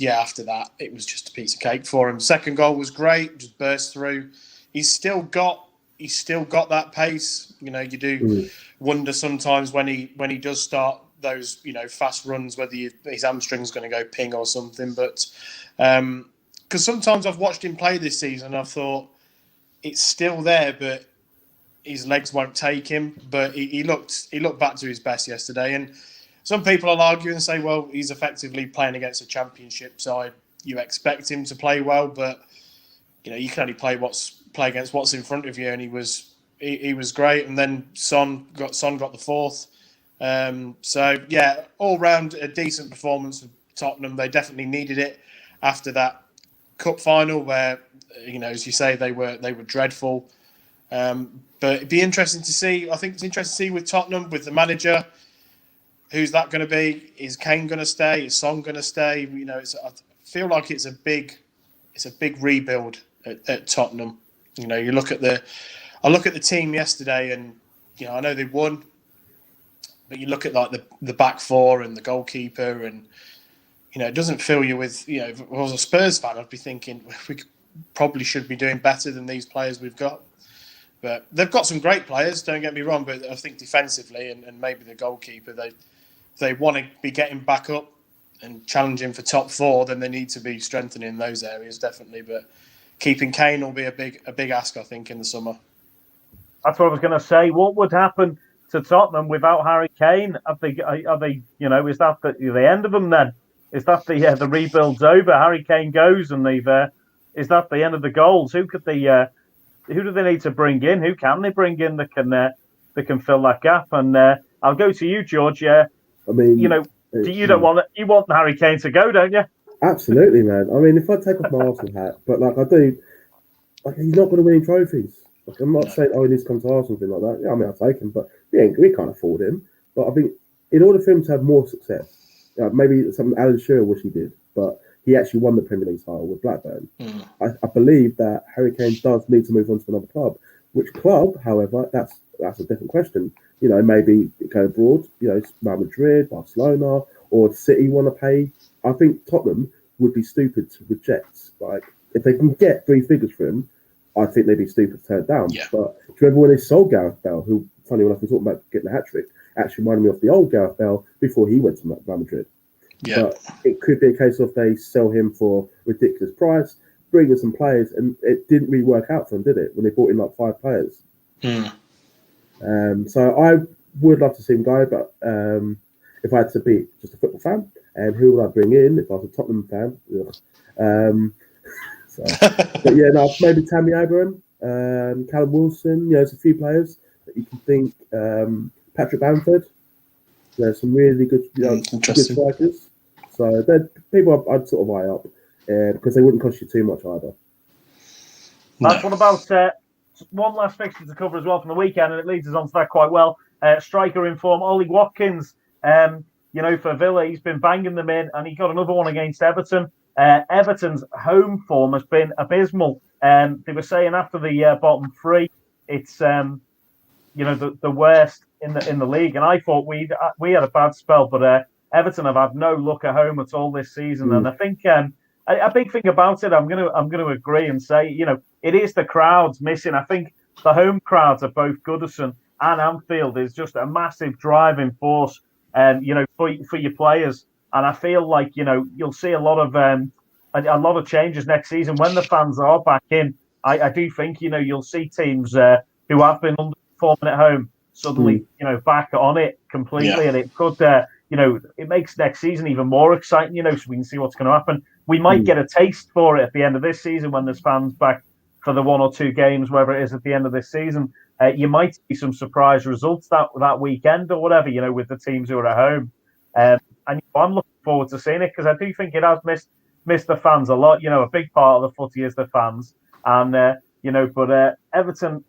after that, it was just a piece of cake for him. Second goal was great, just burst through. He's still got that pace. You do wonder sometimes when he does start those fast runs whether his hamstring's going to go ping or something. But because sometimes I've watched him play this season, and I've thought it's still there, but his legs won't take him. But he looked back to his best yesterday, and some people will argue and say, well, he's effectively playing against a championship side. You expect him to play well, but you can only play against what's in front of you, and he was great. And then Son got the fourth. All round a decent performance of Tottenham. They definitely needed it after that cup final where as you say they were dreadful. But it'd be interesting to see. I think it's interesting to see with Tottenham, with the manager. Who's that going to be? Is Kane going to stay? Is Son going to stay? I feel like it's a big rebuild at Tottenham. I look at the team yesterday, and I know they won, but you look at like the back four and the goalkeeper, and it doesn't fill you with. If I was a Spurs fan, I'd be thinking we probably should be doing better than these players we've got. But they've got some great players. Don't get me wrong, but I think defensively and maybe the goalkeeper they want to be getting back up and challenging for top four, then they need to be strengthening those areas, definitely. But keeping Kane will be a big ask, I think, in the summer. That's what I was going to say. What would happen to Tottenham without Harry Kane? Are they is that the end of them then? Is that the rebuild's over? Harry Kane goes, and is that the end of the goals? Who do they need to bring in? Who can they bring in that can fill that gap? And I'll go to you, George. I mean, you want Harry Kane to go, don't you? Absolutely, man. I mean, if I take off my Arsenal hat, but I do, he's not going to win any trophies. I'm not saying, he needs to come to Arsenal, something like that. Yeah, I mean, I'll take him, but we can't afford him. But I think in order for him to have more success, maybe something Alan Shearer wish he did, but he actually won the Premier League title with Blackburn. I believe that Harry Kane does need to move on to another club. Which club, however, that's a different question. Maybe go abroad, Real Madrid, Barcelona, or City want to pay. I think Tottenham would be stupid to reject. If they can get 3 figures for him, I think they'd be stupid to turn it down. Yeah. But do you remember when they sold Gareth Bale, who, funny enough, we talking about getting a hat-trick, actually reminded me of the old Gareth Bale before he went to Real Madrid. Yeah. But it could be a case of they sell him for a ridiculous price, bring in some players, and it didn't really work out for them, did it? When they brought in like 5 players. So I would love to see him go, but if I had to be just a football fan, and who would I bring in if I was a Tottenham fan? But yeah, no, maybe Tammy Abraham, Callum Wilson. There's a few players that you can think. Patrick Bamford. There's some really good, good strikers. So they're people I'd sort of eye up because they wouldn't cost you too much either. That's what about one last fixture to cover as well from the weekend, and it leads us on to that quite well. Striker in form, Ollie Watkins. For Villa, he's been banging them in, and he got another one against Everton. Everton's home form has been abysmal. They were saying after the bottom 3, it's the worst in the league, and I thought we had a bad spell, but Everton have had no luck at home at all this season, and I think a big thing about it, I'm gonna agree and say, it is the crowds missing. I think the home crowds at both Goodison and Anfield is just a massive driving force, for your players. And I feel like you'll see a lot of changes next season when the fans are back in. I do think you'll see teams who have been underperforming at home suddenly back on it completely, and it could it makes next season even more exciting. So we can see what's going to happen. We might get a taste for it at the end of this season when there's fans back for the 1 or 2 games, wherever it is at the end of this season. You might see some surprise results that weekend or whatever, with the teams who are at home. And I'm looking forward to seeing it because I do think it has missed the fans a lot. A big part of the footy is the fans. And, but Everton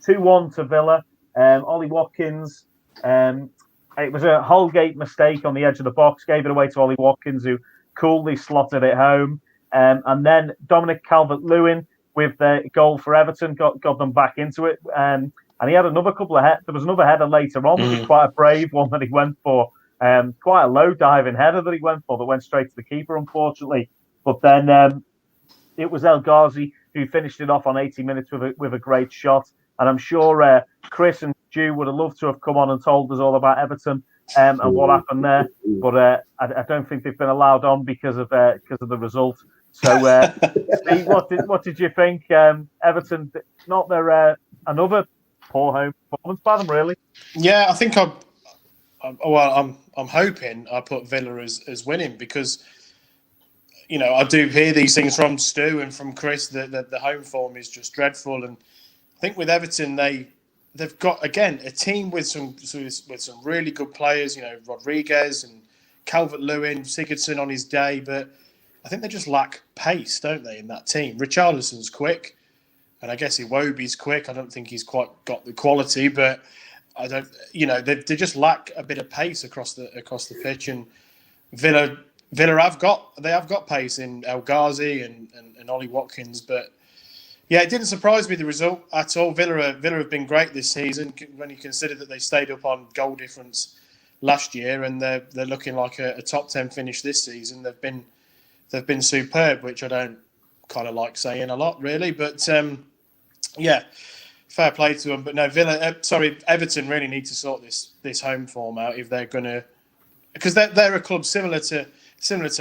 2-1 to Villa. Ollie Watkins, it was a Holgate mistake on the edge of the box, gave it away to Ollie Watkins, who coolly slotted it home. And then Dominic Calvert-Lewin with the goal for Everton got them back into it. And he had another couple of there was another header later on, which was quite a brave one that he went for. Quite a low diving header that he went for that went straight to the keeper, unfortunately. But then it was El Ghazi who finished it off on 80 minutes with a great shot. And I'm sure Chris and Stu would have loved to have come on and told us all about Everton and what happened there. But I don't think they've been allowed on because of the result. So, Steve, what did you think? Everton, not their another poor home performance by them, really. Yeah, I think I'm hoping I put Villa as winning because I do hear these things from Stu and from Chris that the home form is just dreadful, and I think with Everton they've got again a team with some really good players, Rodriguez and Calvert-Lewin, Sigurdsson on his day, but I think they just lack pace, don't they, in that team? Richarlison's quick, and I guess Iwobi's quick. I don't think he's quite got the quality, but I don't. They just lack a bit of pace across the pitch. And Villa have got pace in El Ghazi and Ollie Watkins, but yeah, it didn't surprise me the result at all. Villa have been great this season when you consider that they stayed up on goal difference last year, and they're looking like a top 10 finish this season. They've been superb, which I don't kind of like saying a lot, really. But yeah, fair play to them. But no, Everton really need to sort this home form out if they're going to, because they're a club similar to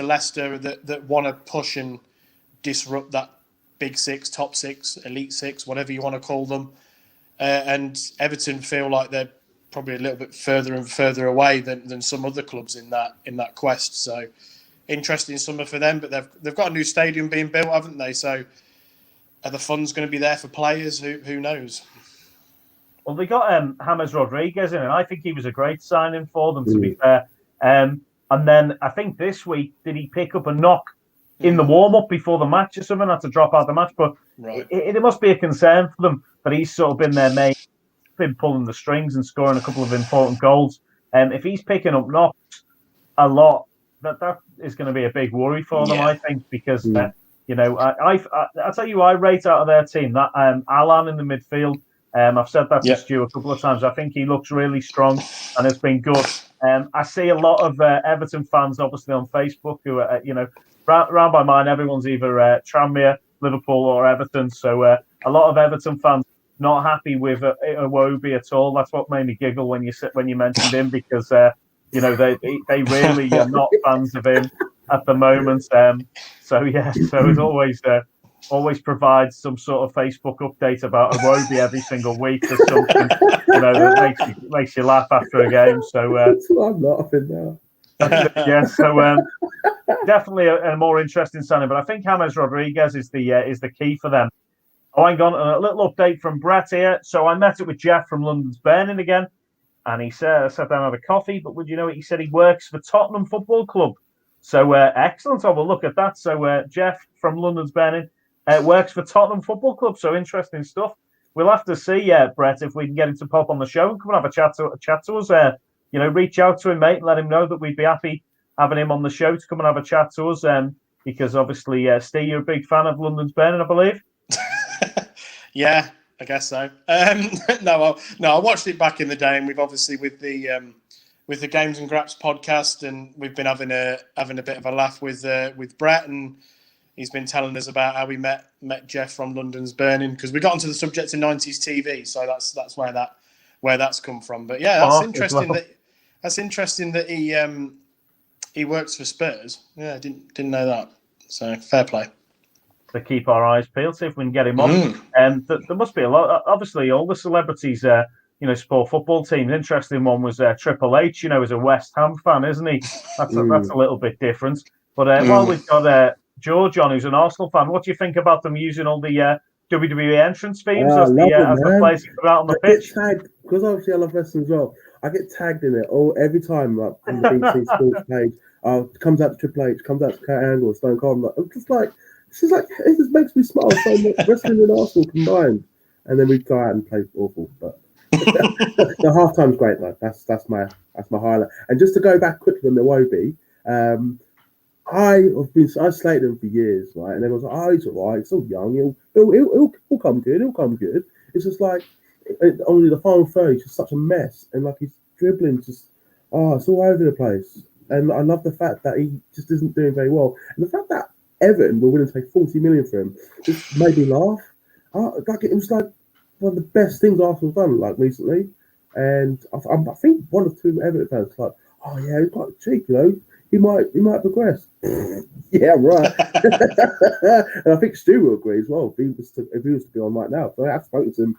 Leicester that want to push and disrupt that Big Six, Top Six, Elite Six, whatever you want to call them. And Everton feel like they're probably a little bit further and further away than some other clubs in that quest. So interesting summer for them, but they've got a new stadium being built, haven't they? So are the funds going to be there for players? Who knows? Well, they got James Rodriguez in, and I think he was a great signing for them, to be fair. And then I think this week, did he pick up a knock in the warm-up before the match or something? Had to drop out the match, but right. it must be a concern for them that he's sort of been their main, been pulling the strings and scoring a couple of important goals. If he's picking up knocks a lot, that is going to be a big worry for them, I think, because I tell you, I rate out of their team that Alan in the midfield. I've said that to Stu a couple of times. I think he looks really strong and has been good. I see a lot of Everton fans, obviously on Facebook, who are round by mine. Everyone's either Tranmere, Liverpool, or Everton. So a lot of Everton fans not happy with Iwobi at all. That's what made me giggle when you mentioned him, because they really are not fans of him at the moment. So as always, always provides some sort of Facebook update about Iwobi every single week. There's something, that makes you laugh after a game. So That's why I'm laughing now. yeah, so definitely a more interesting signing. But I think James Rodriguez is the key for them. Oh, hang on, a little update from Brett here. So I met up with Jeff from London's Burning again, and he said I sat down and had a coffee. But would you know it? He said he works for Tottenham Football Club. So excellent. I will look at that. So Jeff from London's Burning works for Tottenham Football Club. So interesting stuff. We'll have to see, Brett, if we can get him to pop on the show and come and have a chat to us. Reach out to him, mate, and let him know that we'd be happy having him on the show to come and have a chat to us. Because obviously, Steve, you're a big fan of London's Burning, I believe. Yeah, I guess so. No, I watched it back in the day, and we've obviously with the Games and Graps podcast, and we've been having a bit of a laugh with Brett, and he's been telling us about how we met Jeff from London's Burning, because we got onto the subject of 90s TV, so that's where that's come from. But yeah, that's interesting. Well. That's interesting that he works for Spurs. Yeah, I didn't know that. So fair play. To keep our eyes peeled, see if we can get him on. There must be a lot. Obviously, all the celebrities, sport football teams. Interesting one was Triple H. Is a West Ham fan, isn't he? That's a little bit different. But while we've got George on, who's an Arsenal fan, what do you think about them using all the WWE entrance themes as the players come out on the pitch? Because obviously I love wrestling as well. I get tagged in it every time, like on the BT Sports page. Comes out to Triple H, comes out to Kurt Angle, Stone Cold. I'm just like. It just makes me smile so much. Wrestling and Arsenal combined, and then we go out and play awful. But the halftime's great, though. That's my highlight. And just to go back quickly on the Iwobi, I slated him for years, right? And everyone's like, he's alright, he's so young, he'll come good. It's just like only the final third, he's just such a mess, and like his dribbling it's all over the place. And I love the fact that he just isn't doing very well, and the fact that Everton were willing to pay 40 million for him just made me laugh. It was like one of the best things Arsenal's done recently, and I think one or two Everton fans like, he's quite cheap, he might progress. Yeah, right. And I think Stu will agree as well. If he was to be on right now, so I've spoken to him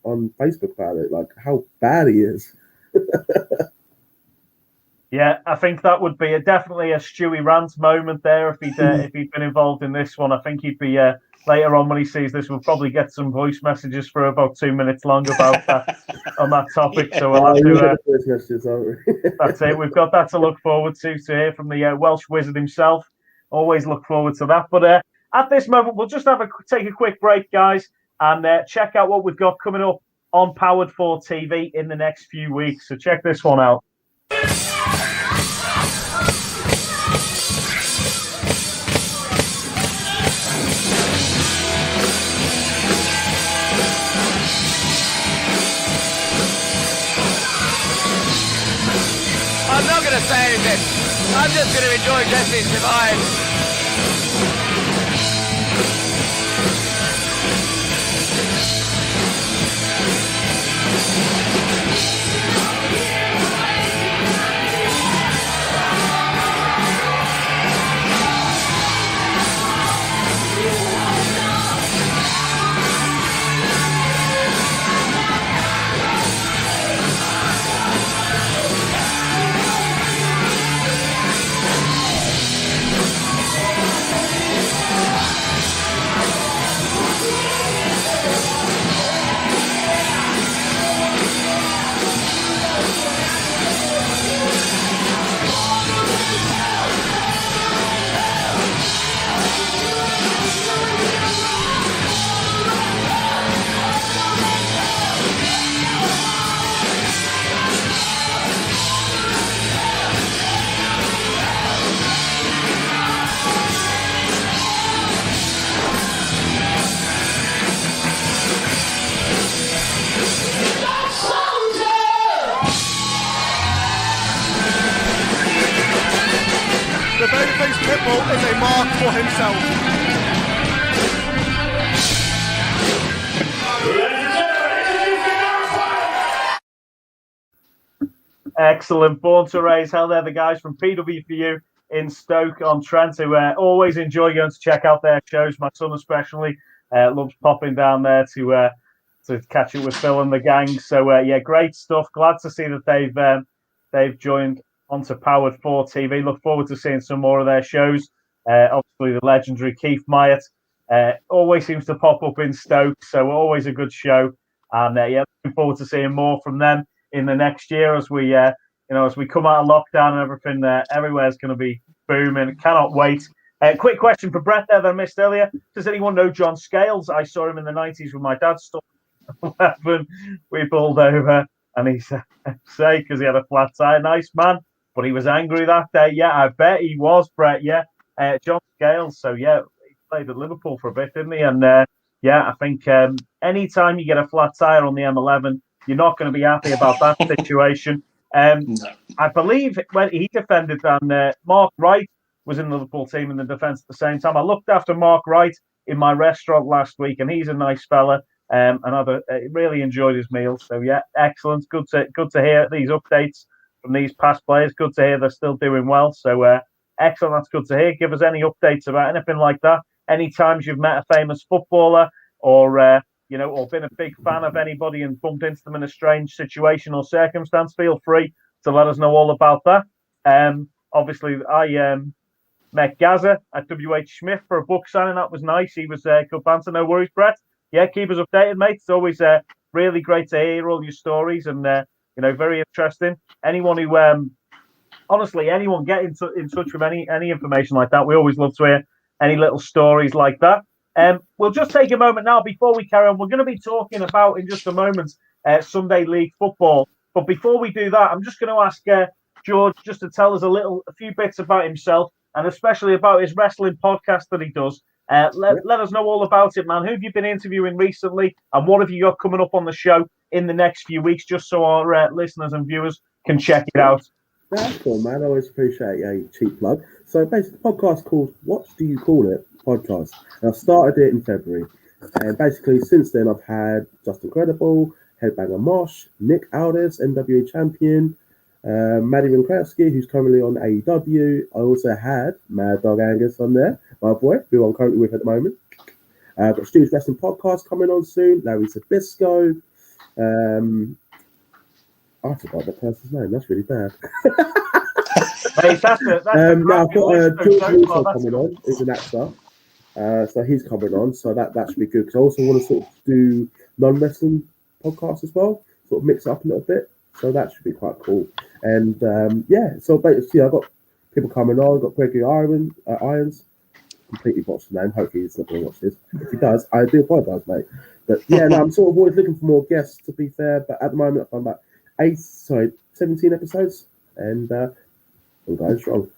on Facebook about it, like how bad he is. Yeah, I think that would be definitely a Stewie rant moment there if he'd been involved in this one. I think he'd be later on when he sees this. We'll probably get some voice messages for about 2 minutes long about that on that topic. Yeah. So we'll have to. Voice messages, that's it. We've got that to look forward to hear from the Welsh wizard himself. Always look forward to that. But at this moment, we'll just take a quick break, guys, and check out what we've got coming up on Powered 4 TV in the next few weeks. So check this one out. I'm not going to say anything. I'm just going to enjoy Jesse's demise. The babyface Pitbull is a mark for himself. Excellent. Born to Raise Hell there, the guys from PW4U in Stoke-on-Trent, who always enjoy going to check out their shows. My son especially loves popping down there to catch up with Phil and the gang. So yeah, great stuff. Glad to see that they've joined onto Powered 4 TV. Look forward to seeing some more of their shows. Obviously, the legendary Keith Myatt always seems to pop up in Stoke, so always a good show. And yeah, looking forward to seeing more from them in the next year as we as we come out of lockdown and everything. Everywhere's going to be booming. Cannot wait. Quick question for Brett there that I missed earlier. Does anyone know John Scales? I saw him in the 90s with my dad's stuff. 11. We pulled over and he said, because he had a flat tire. Nice man, but he was angry that day. Yeah, I bet he was, Brett. Yeah, John Scales. So yeah, he played at Liverpool for a bit, didn't he? And yeah, I think anytime you get a flat tire on the M11, you're not going to be happy about that situation. No. I believe when he defended, and Mark Wright was in the Liverpool team in the defence at the same time. I looked after Mark Wright in my restaurant last week, and he's a nice fella. And I really enjoyed his meal. So yeah, excellent. Good to hear these updates from these past players. Good to hear they're still doing well. So excellent. That's good to hear. Give us any updates about anything like that. Any times you've met a famous footballer, or or been a big fan of anybody and bumped into them in a strange situation or circumstance, feel free to let us know all about that. Obviously, I met Gaza at WH Smith for a book signing. That was nice. He was good banter. No worries, Brett. Yeah, keep us updated, mate. It's always really great to hear all your stories and very interesting. Anyone who honestly, anyone get in touch with any information like that. We always love to hear any little stories like that. We'll just take a moment now before we carry on. We're going to be talking about in just a moment Sunday League football. But before we do that, I'm just going to ask George just to tell us a few bits about himself, and especially about his wrestling podcast that he does. Let us know all about it, man. Who have you been interviewing recently, and what have you got coming up on the show in the next few weeks, just so our listeners and viewers can check it out? That's cool, man. I always appreciate a cheap plug. So basically, the podcast called What Do You Call It? Podcast. And I started it in February. And basically, since then, I've had Just Incredible, Headbanger Mosh, Nick Aldis, NWA champion, Maddie Winkowski, who's currently on AEW. I also had Mad Dog Angus on there, my boy, who I'm currently with at the moment. I've got Stu's Wrestling Podcast coming on soon, Larry Sabisco. I forgot that person's name. That's really bad. I've got George Russo coming on. He's an actor. So he's coming on. So that should be good. Because I also want to sort of do non-wrestling podcasts as well. Sort of mix it up a little bit. So that should be quite cool. And so basically I've got people coming on. I've got Gregory Irons. Completely botched the name. Hopefully he's not going to watch this. If he does, I do apologise, mate. But yeah, no, I'm sort of always looking for more guests, to be fair. But at the moment, I've done about 17 episodes. And I'm going strong.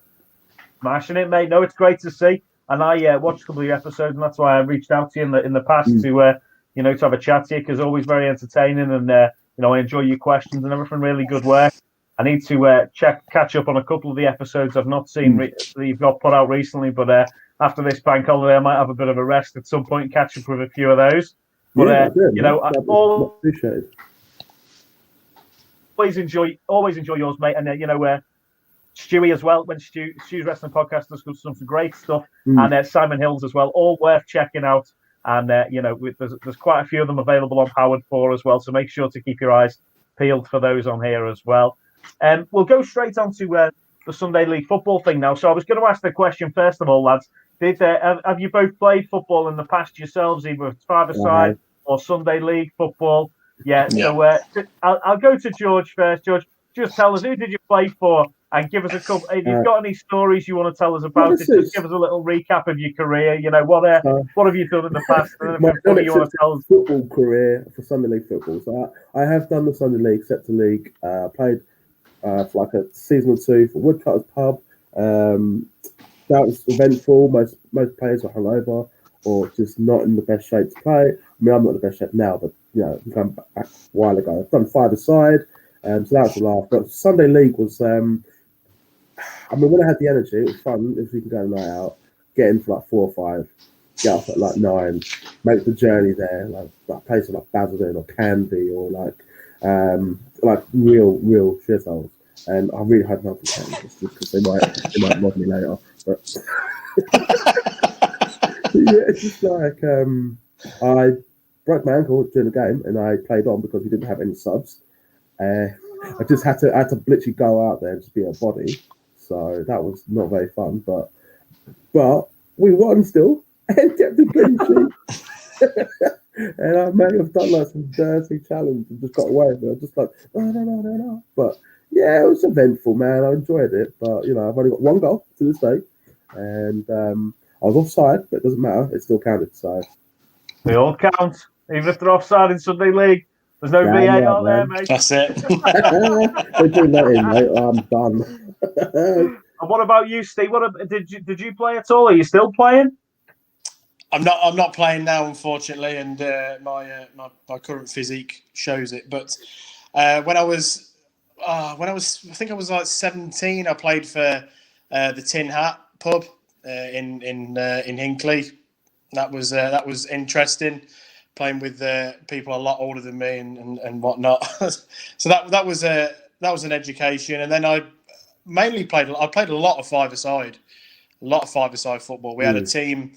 Smashing it, mate. No, it's great to see. And I watched a couple of your episodes, and that's why I reached out to you in the past to have a chat to you, because always very entertaining, and I enjoy your questions and everything. Really good work. I need to catch up on a couple of the episodes I've not seen that you've got put out recently, but after this bank holiday, I might have a bit of a rest at some point and catch up with a few of those. But I appreciate it. Always enjoy yours, mate, and Stewie as well. When Stu's Wrestling Podcast does some great stuff, and Simon Hills as well, all worth checking out. And there's quite a few of them available on Powered 4 as well, so make sure to keep your eyes peeled for those on here as well. We'll go straight on to the Sunday League football thing now. So I was going to ask the question first of all, lads. Have you both played football in the past yourselves, either five-a-side or Sunday League football? Yeah. So I'll go to George first. George, just tell us, who did you play for, and give us a couple. If you've got any stories you want to tell us about it, just give us a little recap of your career. What have you done in the past? What do you want to tell us? Football career for Sunday League football. So I have done the Sunday League, Sector League. Played for like a season or two for Woodcutter's Pub. That was eventful. Most players were hungover or just not in the best shape to play. I mean, I'm not in the best shape now, but I'm going back a while ago. I've done five-a-side, so that was a laugh. But Sunday League was, when I had the energy, it was fun. If we can go a night out, get in for like 4 or 5, get up at like 9, make the journey there, like places like Basildon or Candy or like real shitholes. and I really had nothing to just because they might mod me later. But yeah, it's just like I broke my ankle during the game, and I played on because we didn't have any subs. I just had to literally go out there and just be a body. So that was not very fun, but we won still and kept the clean sheet. And I may have done like some dirty challenge and just got away with it. I was just like, no. But yeah, it was eventful, man. I enjoyed it. But I've only got one goal to this day, and I was offside, but it doesn't matter. It still counted. So they all count, even if they're offside in Sunday League. There's no VAR there, mate. That's it. they do that in, mate. I'm done. And what about you, Steve? Did you play at all? Are you still playing? I'm not playing now, unfortunately, and my current physique shows it. But when I was I think I was like 17, I played for the Tin Hat pub in Hinckley. That was interesting, playing with people a lot older than me and whatnot. So that was an education, and then I played a lot of five-a-side football. We had a team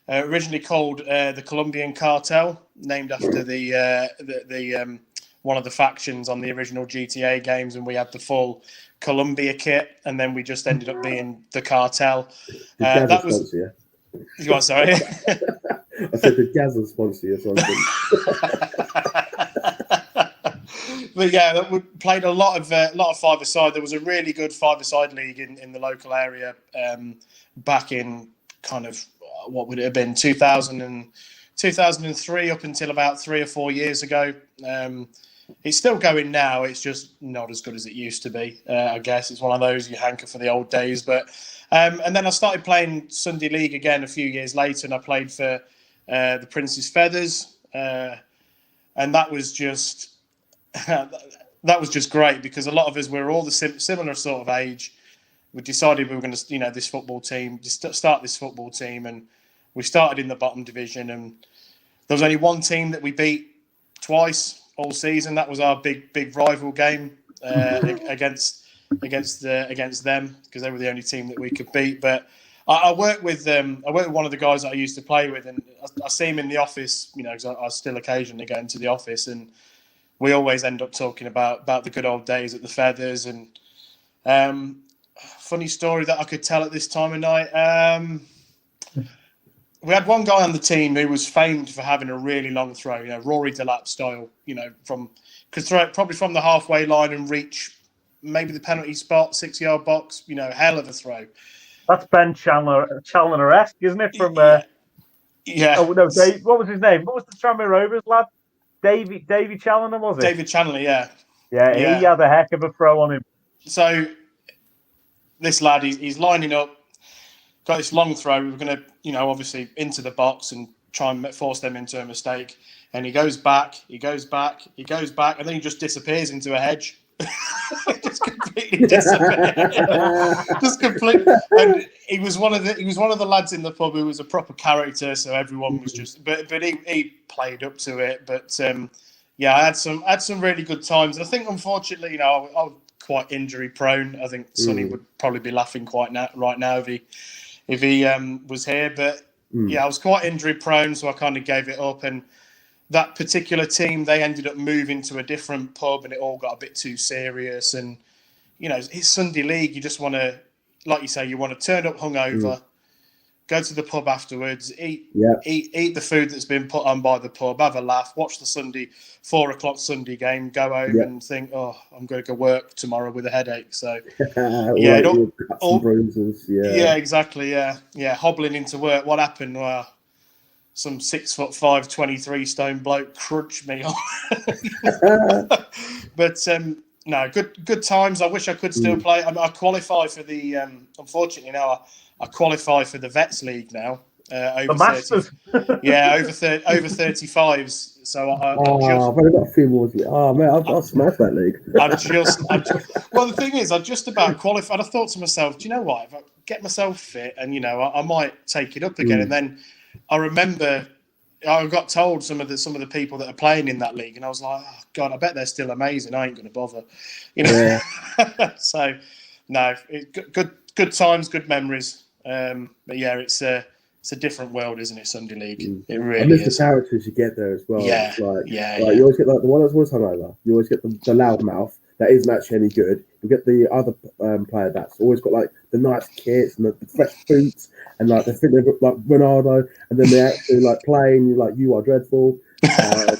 originally called the Colombian Cartel, named after the one of the factions on the original GTA games, and we had the full Colombia kit, and then we just ended up being the Cartel. That was sponsor, yeah. You are sorry. I said the Gaza sponsor you something. But yeah, we played a lot of five-a-side. There was a really good five-a-side league in the local area back in kind of what would it have been 2003 up until about 3 or 4 years ago. It's still going now. It's just not as good as it used to be. I guess it's one of those you hanker for the old days. But and then I started playing Sunday League again a few years later, and I played for the Prince's Feathers, and that was just great because a lot of us were all the similar sort of age. We decided we were going to, start this football team, and we started in the bottom division, and there was only one team that we beat twice all season. That was our big rival game against them because they were the only team that we could beat. But I worked with one of the guys that I used to play with, and I see him in the office, because I still occasionally go into the office, and we always end up talking about the good old days at the Feathers. And funny story that I could tell at this time of night. We had one guy on the team who was famed for having a really long throw, Rory Delap style, could throw it probably from the halfway line and reach maybe the penalty spot, 6-yard box, hell of a throw. That's Ben Chandler-esque, isn't it? From yeah. Oh no, Dave. What was his name? What was the Tranmere Rovers lad? Davy Chandler, was it? David Chandler, yeah. Yeah, he had a heck of a throw on him. So this lad, he's lining up, got this long throw. We're going to, obviously into the box and try and force them into a mistake. And he goes back, and then he just disappears into a hedge. Just completely disappeared. Just completely. And he was one of the lads in the pub who was a proper character. So everyone was just, but he played up to it. But I had some really good times. I think unfortunately, I was quite injury prone. I think Sonny would probably be laughing right now if he was here. But I was quite injury prone, so I kind of gave it up. And that particular team, they ended up moving to a different pub, and it all got a bit too serious. And it's Sunday League. You just want to, like you say, you want to turn up hungover, go to the pub afterwards, eat the food that's been put on by the pub, have a laugh, watch the 4 o'clock Sunday game, go home and think, oh, I'm going to go work tomorrow with a headache. So all bruises, yeah, exactly, yeah, hobbling into work. What happened? Well, some 6'5", 23 stone bloke crunched me on. But no, good times. I wish I could still play. I qualify for the. Unfortunately, now I qualify for the Vets League now. Over the Masters. 30, over 35s. So I've only got a few more. Oh man, I'll smash that league. Well, the thing is, I just about qualified. I thought to myself, do you know what? If I get myself fit, and I might take it up again. And then I remember I got told some of the people that are playing in that league, and I was like, oh, God, I bet they're still amazing. I ain't going to bother, you know. Yeah. So, no, good times, good memories. But yeah, it's a different world, isn't it? Sunday League, it really I miss is. the characters you get there as well. Yeah, It's like, yeah. You always get like the one that's always hungover. You always get the loud mouth that isn't actually any good. You get the other player that's always got like the nice kits and the fresh boots, and like they think they look like Ronaldo, and then they actually like playing. You're like, you are dreadful. I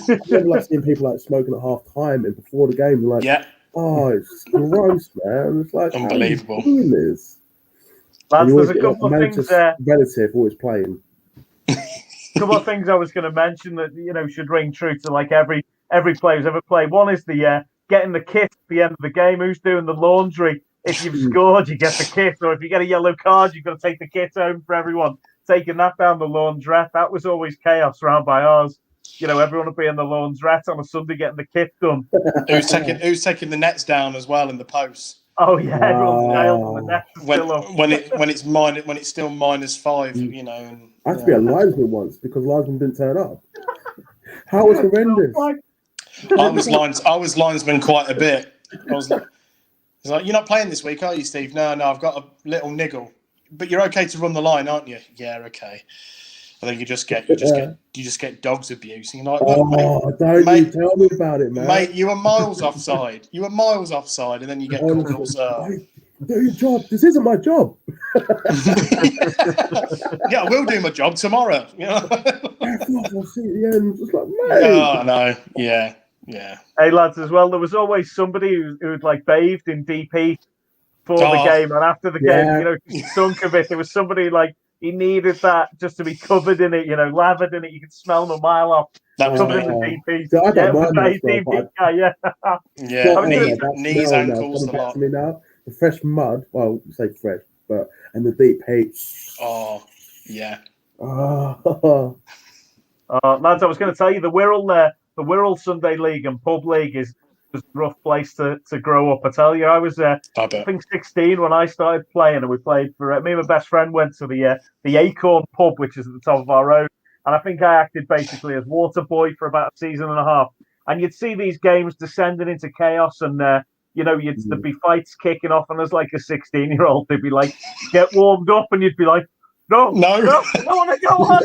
remember like seeing people like smoking at half time and before the game. You're like, oh, it's gross, man. It's like, unbelievable. How are you doing this? Lads, there's a couple of things relative always playing. A couple of things I was going to mention that should ring true to like every player who's ever played. One is the getting the kit at the end of the game. Who's doing the laundry? If you've scored, you get the kit, or if you get a yellow card, you've got to take the kit home for everyone. Taking that down the laundrette, that was always chaos round by ours. Everyone would be in the laundrette on a Sunday getting the kit done. Who's taking the nets down as well in the posts? Oh yeah, everyone's nailed and the nets are still up. when it's still -5, you know. And, I had to be a linesman once because linesman didn't turn up. How was horrendous. I was linesman quite a bit. I was like, you're not playing this week, are you, Steve? No, I've got a little niggle. But you're okay to run the line, aren't you? Yeah, okay. I think you just get dogs abuse. And you're like, mate, tell me about it, man. Mate, you were miles offside. And then you get calls. Do your job. This isn't my job. Yeah, I will do my job tomorrow. You know? I'll see at the end. Just like, mate. Oh no, yeah. Hey lads, as well, there was always somebody who'd like bathed in DP for the game and after the game, stunk a bit. There was somebody like he needed that just to be covered in it, lathered in it. You could smell them a mile off. That was covered in the DP. So I don't mind DP guy, knees, ankles, coming back to me now. The fresh mud, well, say fresh, and the deep heat. Oh, yeah. Oh. Lads, I was going to tell you the Wirral Sunday League and Pub League is a rough place to grow up. I tell you, I was I think 16 when I started playing, and we played for me and my best friend went to the Acorn Pub, which is at the top of our road, and I think I acted basically as water boy for about a season and a half. And you'd see these games descending into chaos, and there'd be fights kicking off, and as like a 16-year-old, they'd be like, get warmed up, and you'd be like, no, I don't want to go on.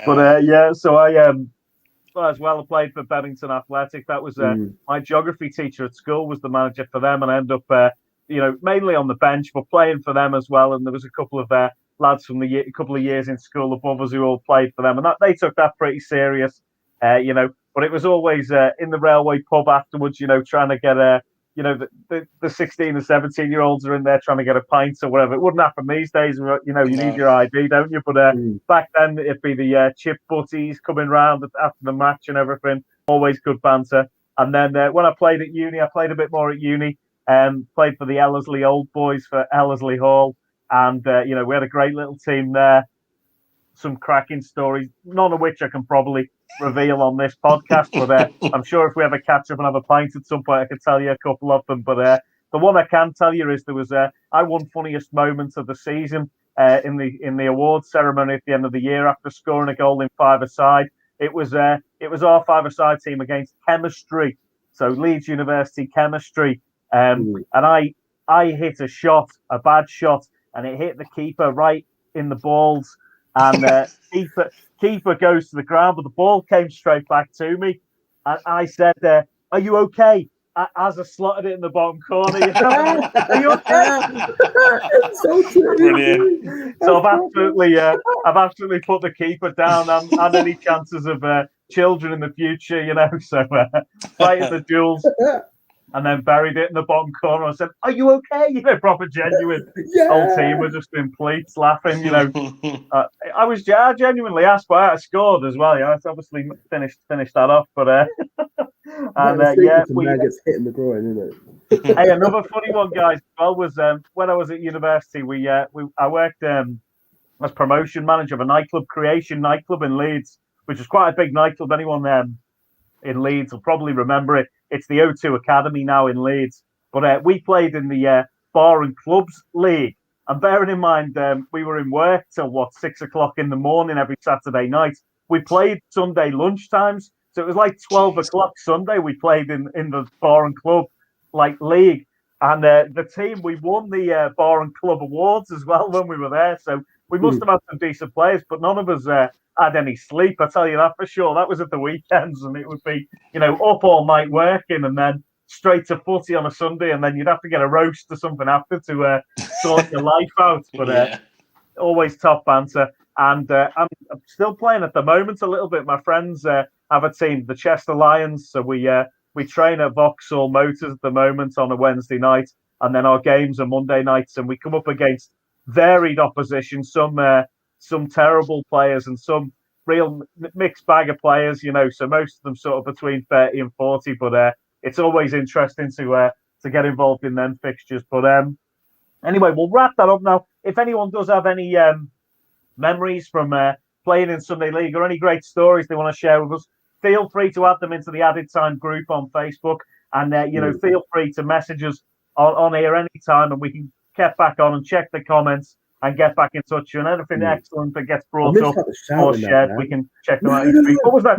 But so I as well, I played for Bennington Athletic. That was my geography teacher at school was the manager for them, and I ended up mainly on the bench, but playing for them as well. And there was a couple of lads from a couple of years in school above us who all played for them, and they took that pretty serious, But it was always in the railway pub afterwards, trying to get the 16 and 17-year-olds are in there trying to get a pint or whatever. It wouldn't happen these days. You need your ID, don't you? But back then, it'd be the chip butties coming round after the match and everything. Always good banter. And then when I played at uni, I played a bit more at uni. Played for the Ellerslie Old Boys for Ellerslie Hall. And, we had a great little team there. Some cracking stories, none of which I can probably reveal on this podcast, but I'm sure if we ever catch up and have a pint at some point, I could tell you a couple of them. But the one I can tell you is there was I won funniest moments of the season in the awards ceremony at the end of the year after scoring a goal in five-a-side. It was our five-a-side team against Chemistry, so Leeds University Chemistry, and I hit a bad shot, and it hit the keeper right in the balls. And keeper goes to the ground, but the ball came straight back to me. And I said, are you okay? As I slotted it in the bottom corner. Are you okay? So brilliant. So I've absolutely put the keeper down and any chances of children in the future, So fighting the duels. And then buried it in the bottom corner. I said, are you okay? Proper genuine. Whole team were just in pleats laughing, I genuinely asked why I scored as well. I obviously finished that off, but man gets hit in the groin, isn't it? Hey, another funny one, guys, was when I was at university, I worked as promotion manager of a nightclub, Creation nightclub in Leeds, which is quite a big nightclub. Anyone in Leeds will probably remember it. It's the O2 Academy now in Leeds. But we played in the Bar and Clubs League. And bearing in mind, we were in work till 6 o'clock in the morning every Saturday night. We played Sunday lunchtimes, so it was like 12 o'clock Sunday. We played in the bar and club league, and the team we won the bar and club awards as well when we were there. So we must have had some decent players, but none of us had any sleep. I tell you that for sure. That was at the weekends, and it would be up all night working, and then straight to footy on a Sunday, and then you'd have to get a roast or something after to sort your life out. But always top banter. And I'm still playing at the moment a little bit. My friends have a team, the Chester Lions. So we train at Vauxhall Motors at the moment on a Wednesday night, and then our games are Monday nights. And we come up against varied opposition, some terrible players and some real mixed bag of players. So most of them sort of between 30 and 40. But it's always interesting to get involved in them fixtures. But anyway, we'll wrap that up now. If anyone does have any memories from playing in Sunday League or any great stories they want to share with us, feel free to add them into the Added Time group on Facebook, and feel free to message us on here anytime, and we can get back on and check the comments and get back in touch. And anything excellent that gets brought up or shared, we can check them out. What was that?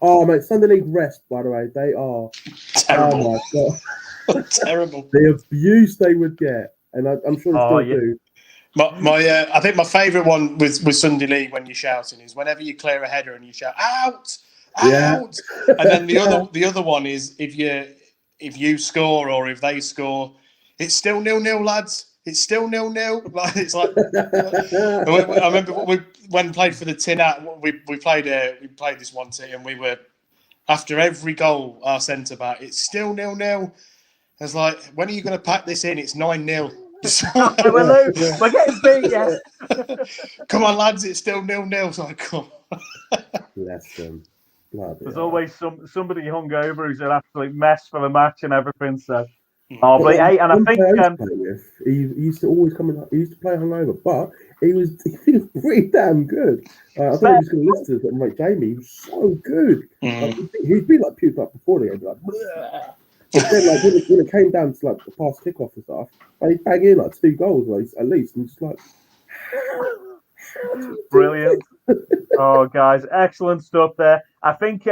Oh mate, Sunday League rest, by the way, they are terrible. Oh my God. Terrible. The abuse they would get, and I'm sure they still do. I think my favourite one with Sunday League when you're shouting is whenever you clear a header and you shout out, out, and then the other one is if you score or if they score, it's still 0-0, lads. It's still 0-0. It's like I remember when we played for the Tin Hat. We played this one team, and we were after every goal our centre back. It's still 0-0. I was like, when are you going to pack this in? It's 9-0. We're getting beat, yeah. Come on, lads, it's still 0-0. So I come. Bless them. There's always somebody hungover who's an absolute mess for the match and everything. So, but hey, and I think he used to always come in. He used to play hungover, but he was pretty damn good. I thought he was going to listen to it, like Jamie. He was so good. He'd be like puked up before the end, like. But then, like when it came down to like the past kickoff and stuff, they bang in like 2 goals at least, and just like brilliant. Oh, guys, excellent stuff there. I think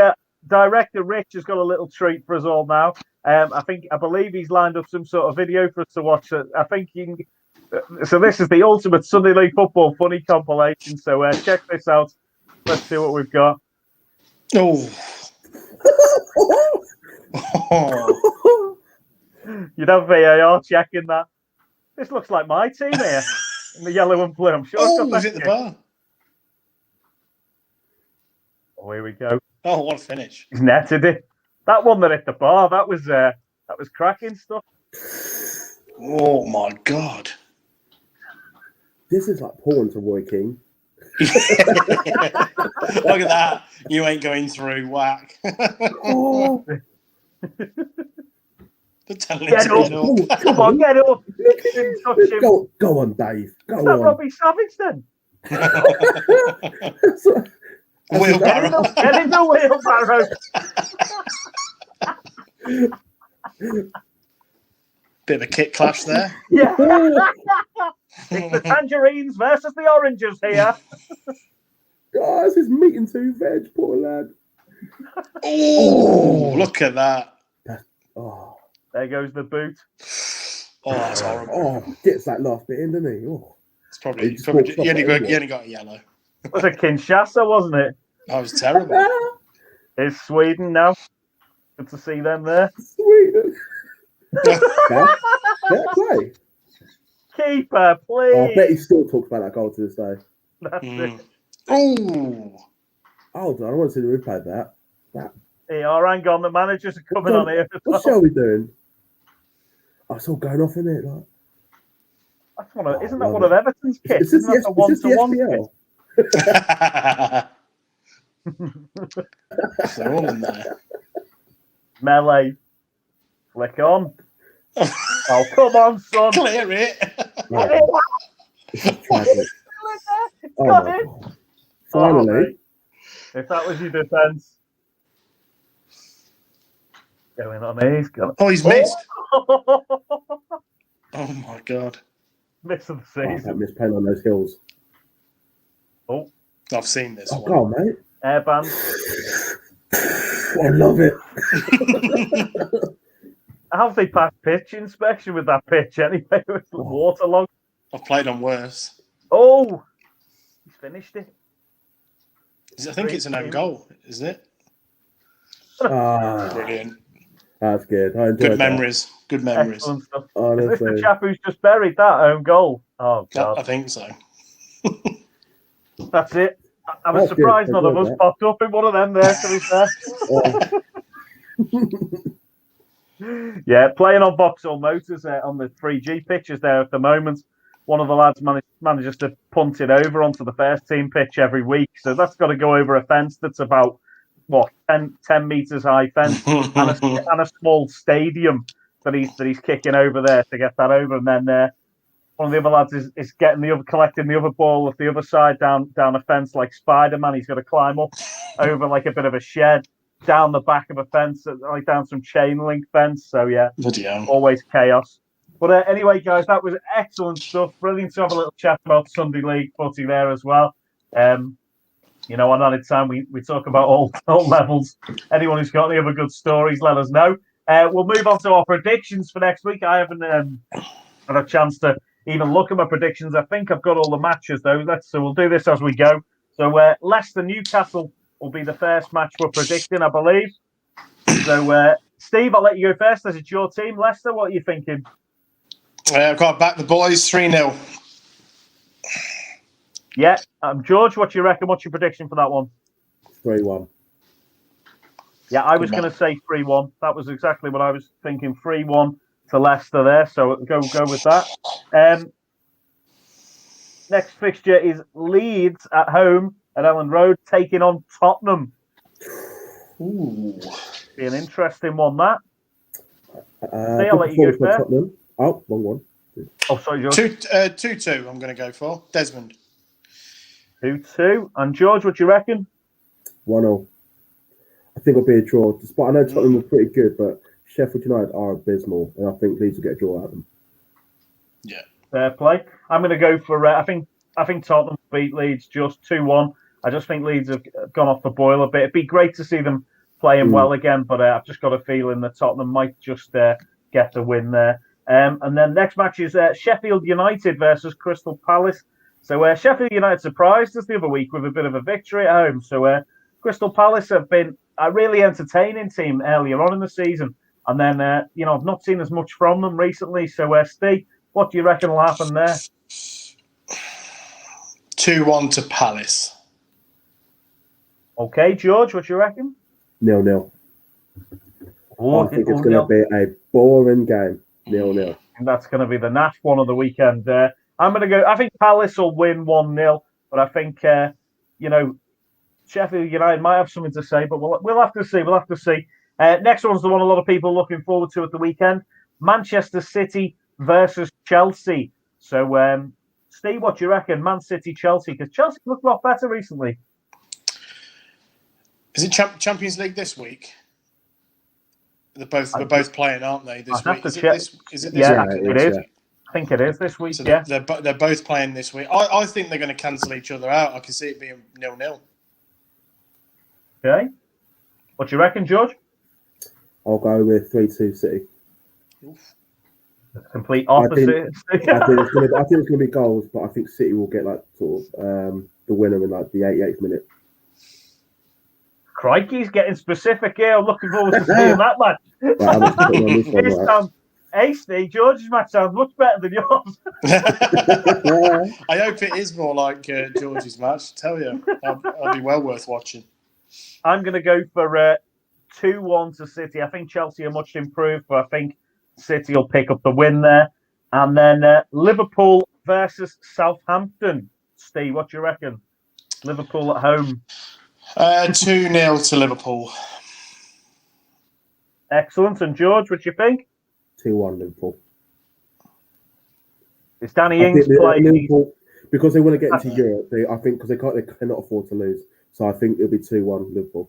director Rich has got a little treat for us all now. I believe he's lined up some sort of video for us to watch. I think you can. So this is the ultimate Sunday League football funny compilation. So check this out. Let's see what we've got. Oh. You'd have VAR checking that. This looks like my team here in the yellow and blue. I'm sure. Was it the bar? Oh, here we go. Oh, what a finish! He's netted it. That one that hit the bar. That was cracking stuff. Oh my God! This is like porn to Roy King. Look at that! You ain't going through. Whack. Oh. Get up! Come on, get up! Go on, Dave. Go Is that on. Robbie Savage then? Wheelbarrow. Get in the wheelbarrow. Bit of a kick clash there. Yeah. It's the tangerines versus the oranges here. Guys, it's meat and 2 veg, poor lad. Oh, look at that. Oh. There goes the boot. Oh, that's horrible. Oh, gets that last bit in, doesn't he? Oh. It's probably you only got a yellow. It was a Kinshasa, wasn't it? That was terrible. It's Sweden now. Good to see them there. Sweden. Fair play. Keeper, please. I bet he still talks about that goal to this day. That's it. Oh. I don't want to see the replay of that. Here, hang on. The managers are coming on here. What shall we doing? Oh, it's all going off, isn't it? Like, that's isn't that one of Everton's kits? Isn't that the one-to-one kit? They're all in there. Melee. Flick on. Oh, come on, son. Clear it. Oh, my God. Finally. If that was your defence. Going on here. Oh, he's missed. Oh my god! Miss of the Oh, I season. miss playing on those hills. Oh, I've seen this Oh, one. go on, mate. airband. I love it. How have they passed pitch inspection with that pitch anyway? With waterlogged. I've played on worse. Oh, he's finished it. I think it's an own goal, isn't it? Ah, Brilliant. that's good. I enjoyed Good that. memories. Good memories. Excellent stuff. Is Honestly. this the chap who's just buried that own goal? Oh, I God. think so. That's it. I was That's surprised good. none of us Enjoyed popped up in one of them there, to be fair. Yeah, playing on Vauxhall Motors on the 3G pitches there at the moment. One of the lads manages to punt it over onto the first team pitch every week. So that's got to go over a fence that's about, 10 metres high fence and a small stadium that he's kicking over there to get that over. And then one of the other lads is collecting the other ball off the other side down a fence like Spider-Man. He's got to climb up over like a bit of a shed, down the back of a fence, like down some chain link fence. So yeah, always chaos. But anyway, guys, that was excellent stuff. Brilliant to have a little chat about Sunday League footy there as well. On any time we talk about all levels. Anyone who's got any other good stories, let us know. We'll move on to our predictions for next week. I haven't had a chance to even look at my predictions. I think I've got all the matches though. So we'll do this as we go. So Leicester Newcastle will be the first match we're predicting, I believe. So Steve, I'll let you go first as it's your team. Leicester, what are you thinking? I've got to back the boys 3-0. Yeah, George, what do you reckon? What's your prediction for that one? 3-1. Yeah, I was going to say 3-1. That was exactly what I was thinking. 3-1 to Leicester there. So go with that. Next fixture is Leeds at home at Ellen Road taking on Tottenham. Ooh, be an interesting one. That. I'll let you go first. Tottenham. Oh, wrong one. Oh, sorry, George. 2-2. I'm going to go for Desmond. 2-2. And George, what do you reckon? 1-0. I think it'll be a draw. Despite I know Tottenham were pretty good, but Sheffield United are abysmal, and I think Leeds will get a draw out of them. Yeah. Fair play. I'm going to go for. I think Tottenham beat Leeds just 2-1. I just think Leeds have gone off the boil a bit. It'd be great to see them playing well again, but I've just got a feeling that Tottenham might just get the win there. And then next match is Sheffield United versus Crystal Palace. So Sheffield United surprised us the other week with a bit of a victory at home. So Crystal Palace have been a really entertaining team earlier on in the season. And then, I've not seen as much from them recently. So, Steve, what do you reckon will happen there? 2-1 to Palace. Okay, George, what do you reckon? 0-0. Oh, I think it's going to be a boring game. 0-0. And that's going to be the naff one of the weekend. I'm going to go. I think Palace will win 1-0, but I think Sheffield United might have something to say, but we'll have to see. We'll have to see. Next one's the one a lot of people are looking forward to at the weekend: Manchester City versus Chelsea. So, Steve, what do you reckon? Man City, Chelsea, because Chelsea looked a lot better recently. Is it Champions League this week? They're both playing, aren't they? This week. Is it this week? It is. I think it is this week. So yeah, they're both playing this week. I think they're going to cancel each other out. I can see it being 0-0. Okay. What do you reckon, George? I'll go with 3-2 City. Complete opposite. I think it's going to be goals, but I think City will get the winner in the 88th minute. Crikey, he's getting specific here. I'm looking forward to seeing that match. Hey, Steve, George's match sounds much better than yours. I hope it is more like George's match. I tell you, I'll be well worth watching. I'm going to go for 2-1 to City. I think Chelsea are much improved, but I think City will pick up the win there. And then Liverpool versus Southampton. Steve, what do you reckon? Liverpool at home. 2-0 to Liverpool. Excellent. And George, what do you think? 2-1 Liverpool. It's Danny Ings playing Liverpool because they want to get into Europe. I think because they cannot afford to lose. So I think it'll be 2-1 Liverpool.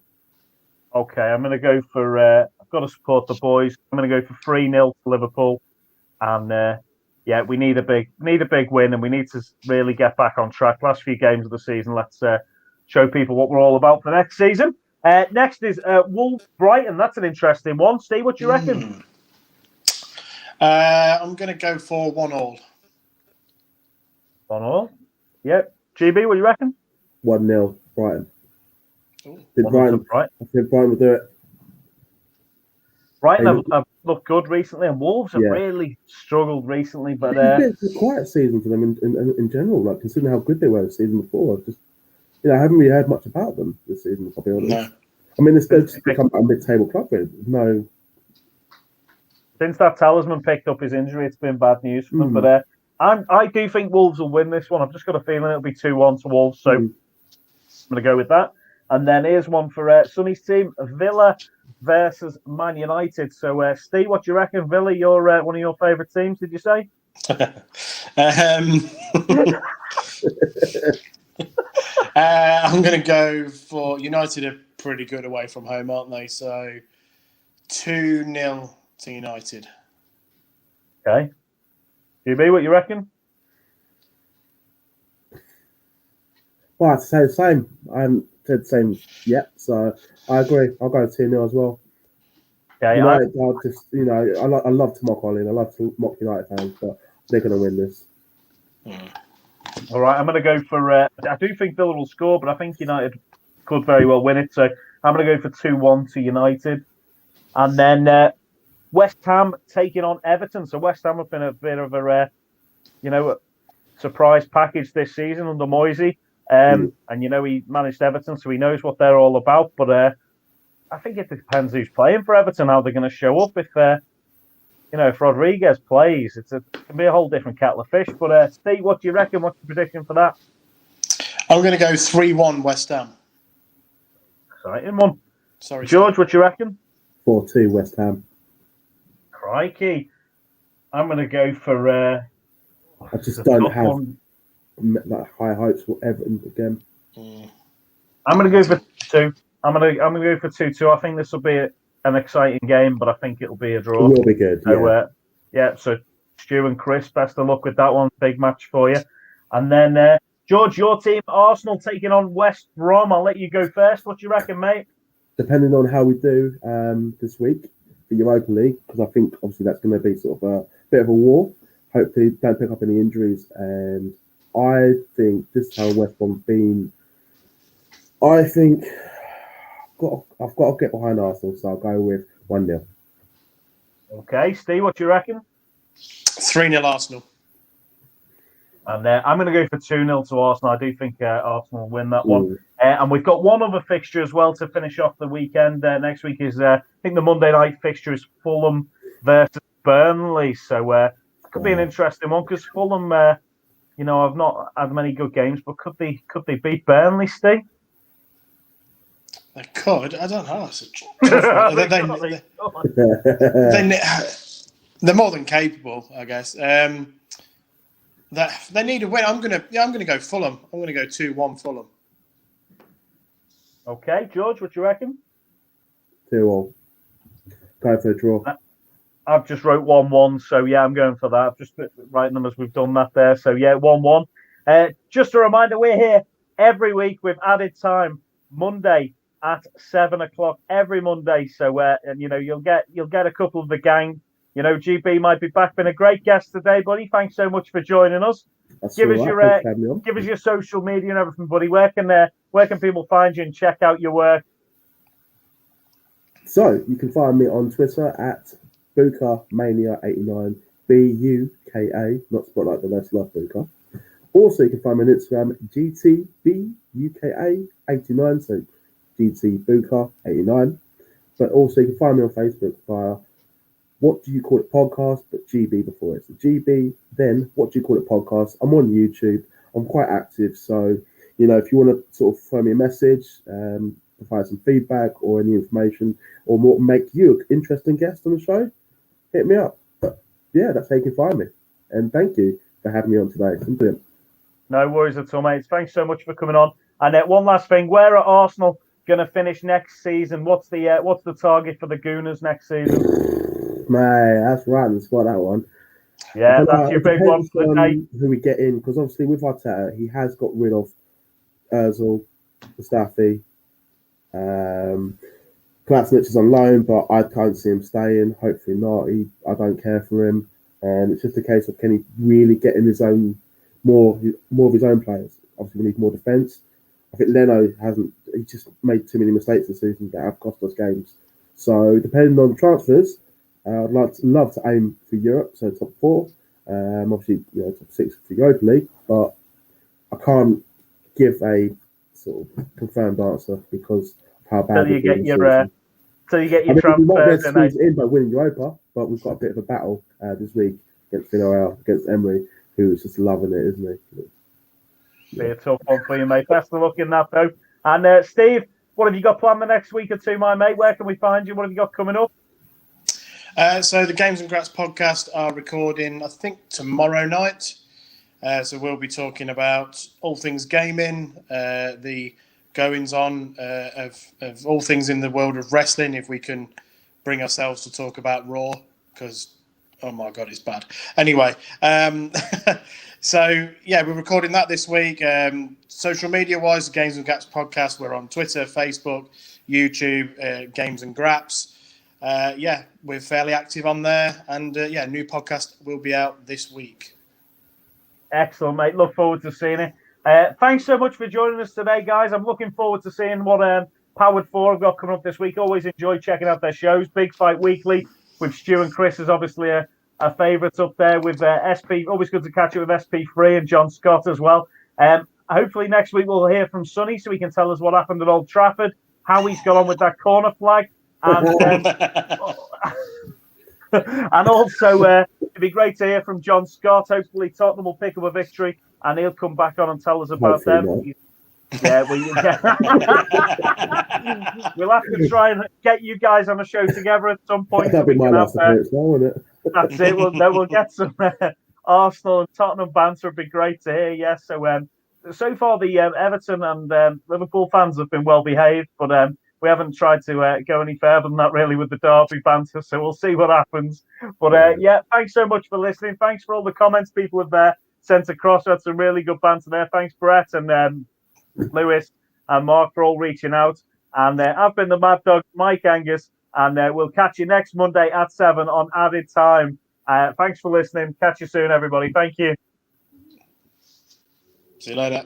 Okay, I'm going to go for got to support the boys. I'm going to go for 3-0 to Liverpool, and we need a big win, and we need to really get back on track. Last few games of the season, let's show people what we're all about for next season. Next is Wolves Brighton. That's an interesting one. Steve, what do you reckon? I'm going to go for 1-1. 1-1. Yep. GB, what do you reckon? 1-0 Brighton. Ooh. I think Brighton will do it. Brighton have looked good recently, and Wolves have really struggled recently. But it's a quiet season for them in general. Like considering how good they were the season before, I haven't really heard much about them this season. I'll be honest. No. I mean, it's just become a mid-table club. No. Since that talisman picked up his injury, it's been bad news for them. But I do think Wolves will win this one. I've just got a feeling it'll be 2-1 to Wolves. So I'm going to go with that. And then here's one for Sonny's team, Villa versus Man United. So, Steve, what do you reckon? Villa, you're one of your favourite teams, did you say? I'm going to go for United are pretty good away from home, aren't they? So 2-0 to United. Okay. GB, what you reckon? Well, I'd say the same. I haven't said the same yet, so I agree. I'll go 2-0 as well. Okay, United, I love to mock Ollie. I love to mock United fans, but they're going to win this. All right, I'm going to go for. I do think Villa will score, but I think United could very well win it. So I'm going to go for 2-1 to United, and then West Ham taking on Everton. So West Ham have been a bit of a surprise package this season under Moisey. And he managed Everton, so he knows what they're all about. But I think it depends who's playing for Everton, how they're going to show up. If Rodriguez plays, it can be a whole different kettle of fish. But Steve, what do you reckon? What's the prediction for that? I'm going to go 3-1 West Ham. Exciting one. Sorry, George, Steve. what do you reckon? 4-2 West Ham. Crikey. I'm going to go for... I just don't have that high hopes for Everton again. I'm going to go for 2. I'm going to go for 2-2. I think this will be an exciting game, but I think it'll be a draw. It will be good. So, so Stu and Chris, best of luck with that one. Big match for you. And then, George, your team, Arsenal, taking on West Brom. I'll let you go first. What do you reckon, mate? Depending on how we do this week for Europa League, because I think obviously that's going to be sort of a bit of a war. Hopefully, don't pick up any injuries. And I think this is how West Brom's been. I think I've got to get behind Arsenal, so I'll go with 1-0. Okay, Steve, what do you reckon? 3-0 Arsenal. And I'm going to go for 2-0 to Arsenal. I do think Arsenal will win that one. And we've got one other fixture as well to finish off the weekend. Next week is, I think the Monday night fixture is Fulham versus Burnley. So it could be an interesting one because Fulham, I've not had many good games, but could they beat Burnley, Steve? They could. I don't know. They're more than capable, I guess. They need a win. I'm gonna go Fulham. I'm gonna go 2-1 Fulham. Okay, George, what do you reckon? 2-2. Go for a draw. I've just wrote 1-1, so I'm going for that. I've just writing them as we've done that there. So 1-1. Just a reminder, we're here every week with added time, Monday at 7:00 every Monday. So you'll get a couple of the gang. GB might be back. Been a great guest today, buddy. Thanks so much for joining us. Give us your social media and everything, buddy. Where can people find you and check out your work? So you can find me on Twitter at BukaMania89, BUKA, not spot like the wrestler Buka. Also, you can find me on Instagram, GTBUKA89, so GTBuka89. But also, you can find me on Facebook via What Do You Call It Podcast, but GB before it. So GB, then What Do You Call It Podcast. I'm on YouTube. I'm quite active. So, if you want to sort of throw me a message, provide some feedback or any information, or more, make you an interesting guest on the show, hit me up. But yeah, that's how you can find me. And thank you for having me on today. Simply. No worries at all, mate. Thanks so much for coming on. And one last thing, we're at Arsenal going to finish next season? What's the target for the Gooners next season? Man, that's right on the spot, that one. Yeah, that's your big one for the day. Who we get in, because obviously with Arteta, he has got rid of Ozil, Mustafi, Plasnich is on loan, but I can't see him staying. Hopefully not. I don't care for him, and it's just a case of can he really get in his own more of his own players. Obviously, we need more defence. I think Leno hasn't. He just made too many mistakes this season that have cost us games. So depending on transfers, I'd love to aim for Europe, so top 4. Obviously, top 6 for the Europa League, but I can't give a sort of confirmed answer because of how bad Till you get your we transfers might be able to squeeze it in by winning Europa, but we've got a bit of a battle this week against Villarreal, against Emery, who is just loving it, isn't he? Be a tough one for you, mate. Best of luck in that, though. And Steve, what have you got planned the next week or two, my mate? Where can we find you? What have you got coming up? So the Games and Grats podcast are recording, I think, tomorrow night. So we'll be talking about all things gaming, the goings on of all things in the world of wrestling. If we can bring ourselves to talk about Raw, because oh my god, it's bad. Anyway, so yeah, we're recording that this week. Social media wise, the Games and Grats podcast. We're on Twitter, Facebook, YouTube, Games and Graps. We're fairly active on there, and new podcast will be out this week. Excellent, mate. Look forward to seeing it. Thanks so much for joining us today, guys. I'm looking forward to seeing what Powered 4 have got coming up this week. Always enjoy checking out their shows. Big Fight Weekly with Stu and Chris is obviously a favourite up there with SP. Always good to catch up with SP3 and John Scott as well. Hopefully next week we'll hear from Sonny so he can tell us what happened at Old Trafford, how he's got on with that corner flag, and and also it'd be great to hear from John Scott. Hopefully Tottenham will pick up a victory and he'll come back on and tell us about them. We'll have to try and get you guys on a show together at some point. That'd be my last appearance now, wouldn't it? That's it. We'll get some Arsenal and Tottenham banter. It'd be great to hear. Yes. So far the Everton and Liverpool fans have been well behaved, but we haven't tried to go any further than that really with the Derby banter. So we'll see what happens. But thanks so much for listening. Thanks for all the comments people have sent across. We had some really good banter there. Thanks, Brett and Lewis and Mark for all reaching out. And I've been the Mad Dog, Mike Angus, and we'll catch you next Monday at 7 on Added Time. Thanks for listening. Catch you soon, everybody. Thank you. See you later.